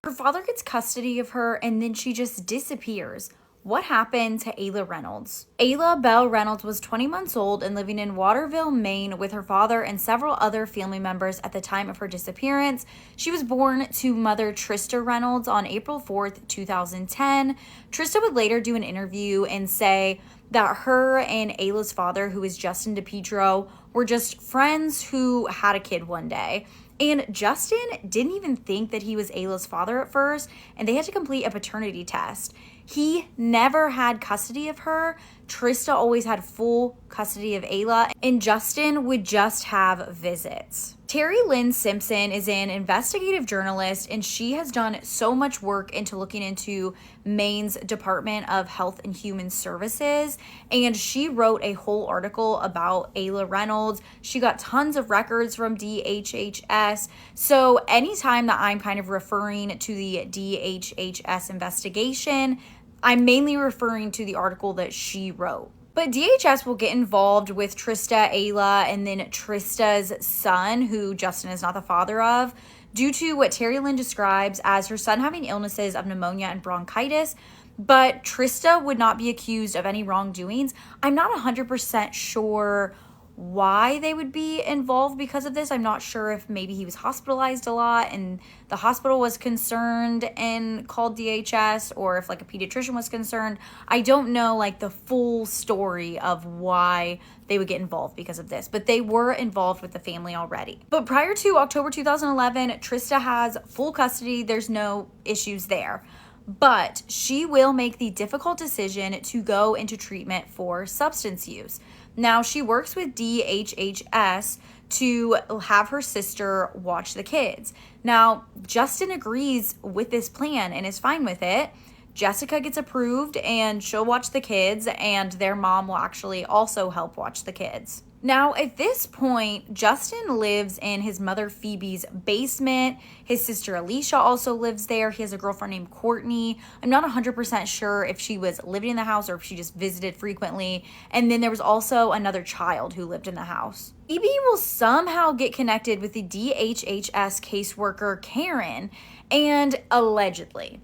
Her father gets custody of her and then she just disappears. What happened to Ayla Reynolds? Ayla Bell Reynolds was 20 months old and living in Waterville, Maine with her father and several other family members at the time of her disappearance. She was born to mother Trista Reynolds on April 4th, 2010. Trista would later do an interview and say that her and Ayla's father, who is Justin DePietro, were just friends who had a kid one day. And Justin didn't even think that he was Ayla's father at first, and they had to complete a paternity test. He never had custody of her. Trista always had full custody of Ayla, and Justin would just have visits. Terry Lynn Simpson is an investigative journalist, and she has done so much work into looking into Maine's Department of Health and Human Services, and she wrote a whole article about Ayla Reynolds. She got tons of records from DHHS. So anytime that I'm kind of referring to the DHHS investigation, I'm mainly referring to the article that she wrote. But DHS will get involved with Trista, Ayla, and then Trista's son, who Justin is not the father of, due to what Terry Lynn describes as her son having illnesses of pneumonia and bronchitis. But Trista would not be accused of any wrongdoings. I'm not 100% sure why they would be involved because of this. I'm not sure if maybe he was hospitalized a lot and the hospital was concerned and called DHS, or if like a pediatrician was concerned. I don't know like the full story of why they would get involved because of this, but they were involved with the family already. But prior to October 2011, Trista has full custody. There's no issues there. But she will make the difficult decision to go into treatment for substance use. Now, she works with DHHS to have her sister watch the kids. Now, Justin agrees with this plan and is fine with it. Jessica gets approved and she'll watch the kids, and their mom will actually also help watch the kids. Now, at this point, Justin lives in his mother Phoebe's basement. His sister Alicia also lives there. He has a girlfriend named Courtney. I'm not 100% sure if she was living in the house or if she just visited frequently. And then there was also another child who lived in the house. Phoebe will somehow get connected with the DHHS caseworker Karen, and allegedly,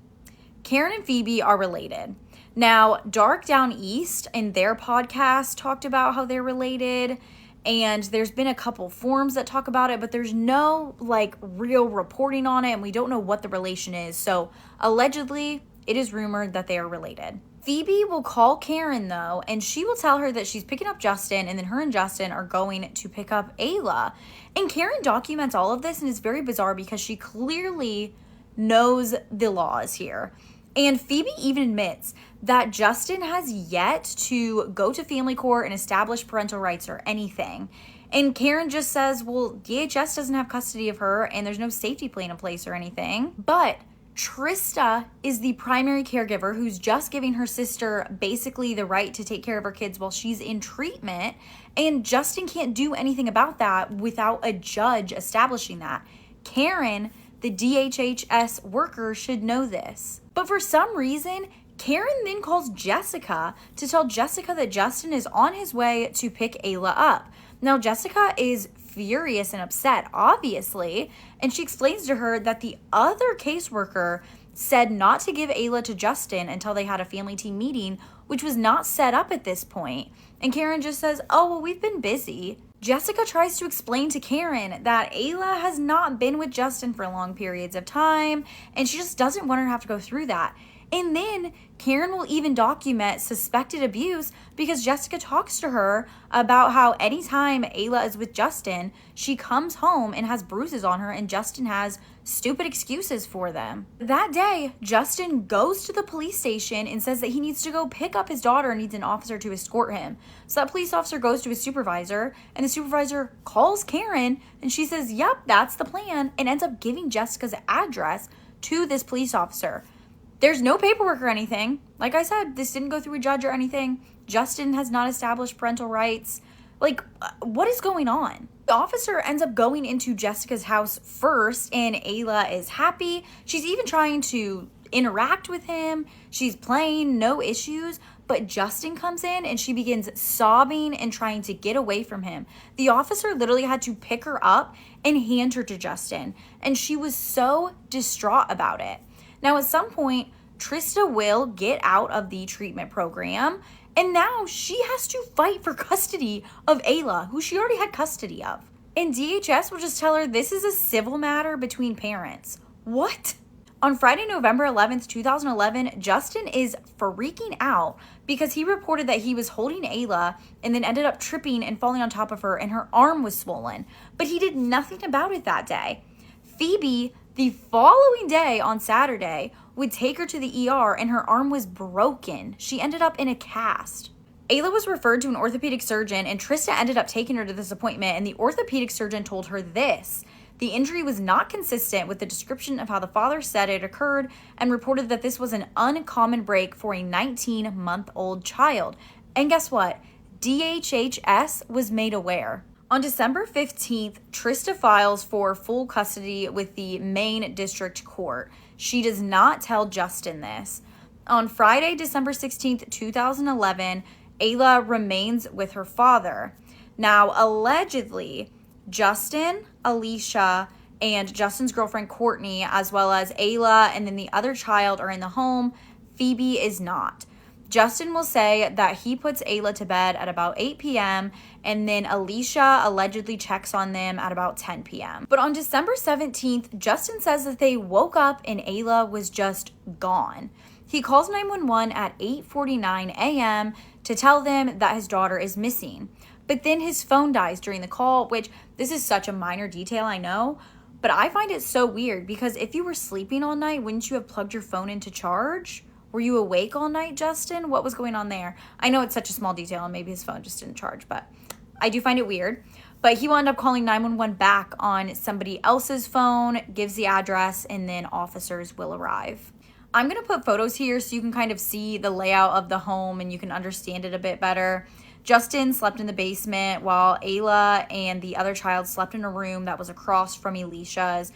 Karen and Phoebe are related. Now, Dark Down East in their podcast talked about how they're related, and there's been a couple forums that talk about it, but there's no like real reporting on it, and we don't know what the relation is. So allegedly, it is rumored that they are related. Phoebe will call Karen though, and she will tell her that she's picking up Justin, and then her and Justin are going to pick up Ayla. And Karen documents all of this, and it's very bizarre because she clearly knows the laws here. And Phoebe even admits that Justin has yet to go to family court and establish parental rights or anything. And Karen just says, well, DHS doesn't have custody of her and there's no safety plan in place or anything. But Trista is the primary caregiver who's just giving her sister basically the right to take care of her kids while she's in treatment. And Justin can't do anything about that without a judge establishing that. Karen, the DHHS worker, should know this. But for some reason, Karen then calls Jessica to tell Jessica that Justin is on his way to pick Ayla up. Now, Jessica is furious and upset, obviously, and she explains to her that the other caseworker said not to give Ayla to Justin until they had a family team meeting, which was not set up at this point. And Karen just says, oh, well, we've been busy. Jessica tries to explain to Karen that Ayla has not been with Justin for long periods of time, and she just doesn't want her to have to go through that. And then Karen will even document suspected abuse because Jessica talks to her about how anytime Ayla is with Justin, she comes home and has bruises on her, and Justin has stupid excuses for them. That day, Justin goes to the police station and says that he needs to go pick up his daughter and needs an officer to escort him. So that police officer goes to his supervisor, and the supervisor calls Karen, and she says, yep, that's the plan, and ends up giving Jessica's address to this police officer. There's no paperwork or anything. Like I said, this didn't go through a judge or anything. Justin has not established parental rights. Like, what is going on? The officer ends up going into Jessica's house first, and Ayla is happy. She's even trying to interact with him. She's playing, no issues. But Justin comes in and she begins sobbing and trying to get away from him. The officer literally had to pick her up and hand her to Justin. And she was so distraught about it. Now, at some point, Trista will get out of the treatment program, and now she has to fight for custody of Ayla, who she already had custody of. And DHS will just tell her this is a civil matter between parents. What? On Friday, November 11th, 2011, Justin is freaking out because he reported that he was holding Ayla and then ended up tripping and falling on top of her, and her arm was swollen. But he did nothing about it that day. Phoebe, the following day on Saturday, would take her to the ER and her arm was broken. She ended up in a cast. Ayla was referred to an orthopedic surgeon, and Trista ended up taking her to this appointment, and the orthopedic surgeon told her this: the injury was not consistent with the description of how the father said it occurred, and reported that this was an uncommon break for a 19-month-old child. And guess what? DHHS was made aware. On December 15th, Trista files for full custody with the Maine District Court. She does not tell Justin this. On Friday, December 16th, 2011, Ayla remains with her father. Now, allegedly, Justin, Alicia, and Justin's girlfriend Courtney, as well as Ayla and then the other child, are in the home. Phoebe is not. Justin will say that he puts Ayla to bed at about 8 p.m. and then Alicia allegedly checks on them at about 10 p.m. But on December 17th, Justin says that they woke up and Ayla was just gone. He calls 911 at 8:49 a.m. to tell them that his daughter is missing. But then his phone dies during the call, which this is such a minor detail, I know, but I find it so weird because if you were sleeping all night, wouldn't you have plugged your phone into charge? Were you awake all night, Justin? What was going on there? I know it's such a small detail and maybe his phone just didn't charge, but I do find it weird. But he will end up calling 911 back on somebody else's phone, gives the address, and then officers will arrive. I'm going to put photos here so you can kind of see the layout of the home and you can understand it a bit better. Justin slept in the basement while Ayla and the other child slept in a room that was across from Alicia's.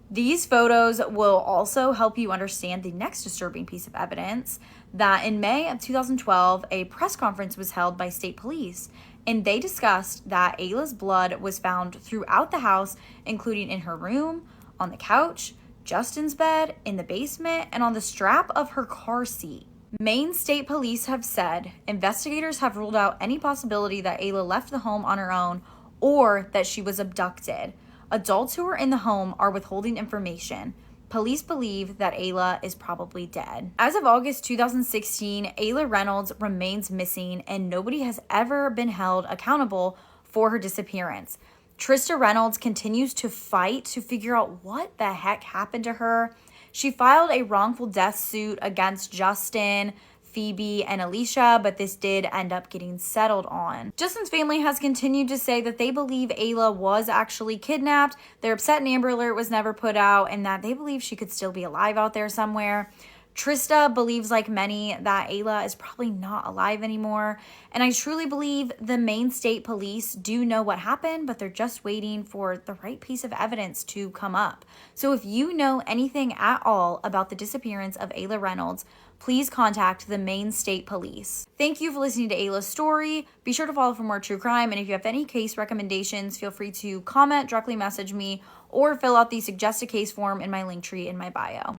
These photos will also help you understand the next disturbing piece of evidence, that in May of 2012, a press conference was held by state police, and they discussed that Ayla's blood was found throughout the house, including in her room, on the couch, Justin's bed, in the basement, and on the strap of her car seat. Maine State Police have said investigators have ruled out any possibility that Ayla left the home on her own or that she was abducted. Adults who are in the home are withholding information. Police believe that Ayla is probably dead. As of August 2016, Ayla Reynolds remains missing and nobody has ever been held accountable for her disappearance. Trista Reynolds continues to fight to figure out what the heck happened to her. She filed a wrongful death suit against Justin, Phoebe, and Alicia, but this did end up getting settled on. Justin's family has continued to say that they believe Ayla was actually kidnapped. They're upset an Amber Alert was never put out and that they believe she could still be alive out there somewhere. Trista believes, like many, that Ayla is probably not alive anymore. And I truly believe the Maine State Police do know what happened, but they're just waiting for the right piece of evidence to come up. So if you know anything at all about the disappearance of Ayla Reynolds, please contact the Maine State Police. Thank you for listening to Ayla's story. Be sure to follow for more true crime. And if you have any case recommendations, feel free to comment, directly message me, or fill out the suggested case form in my link tree in my bio.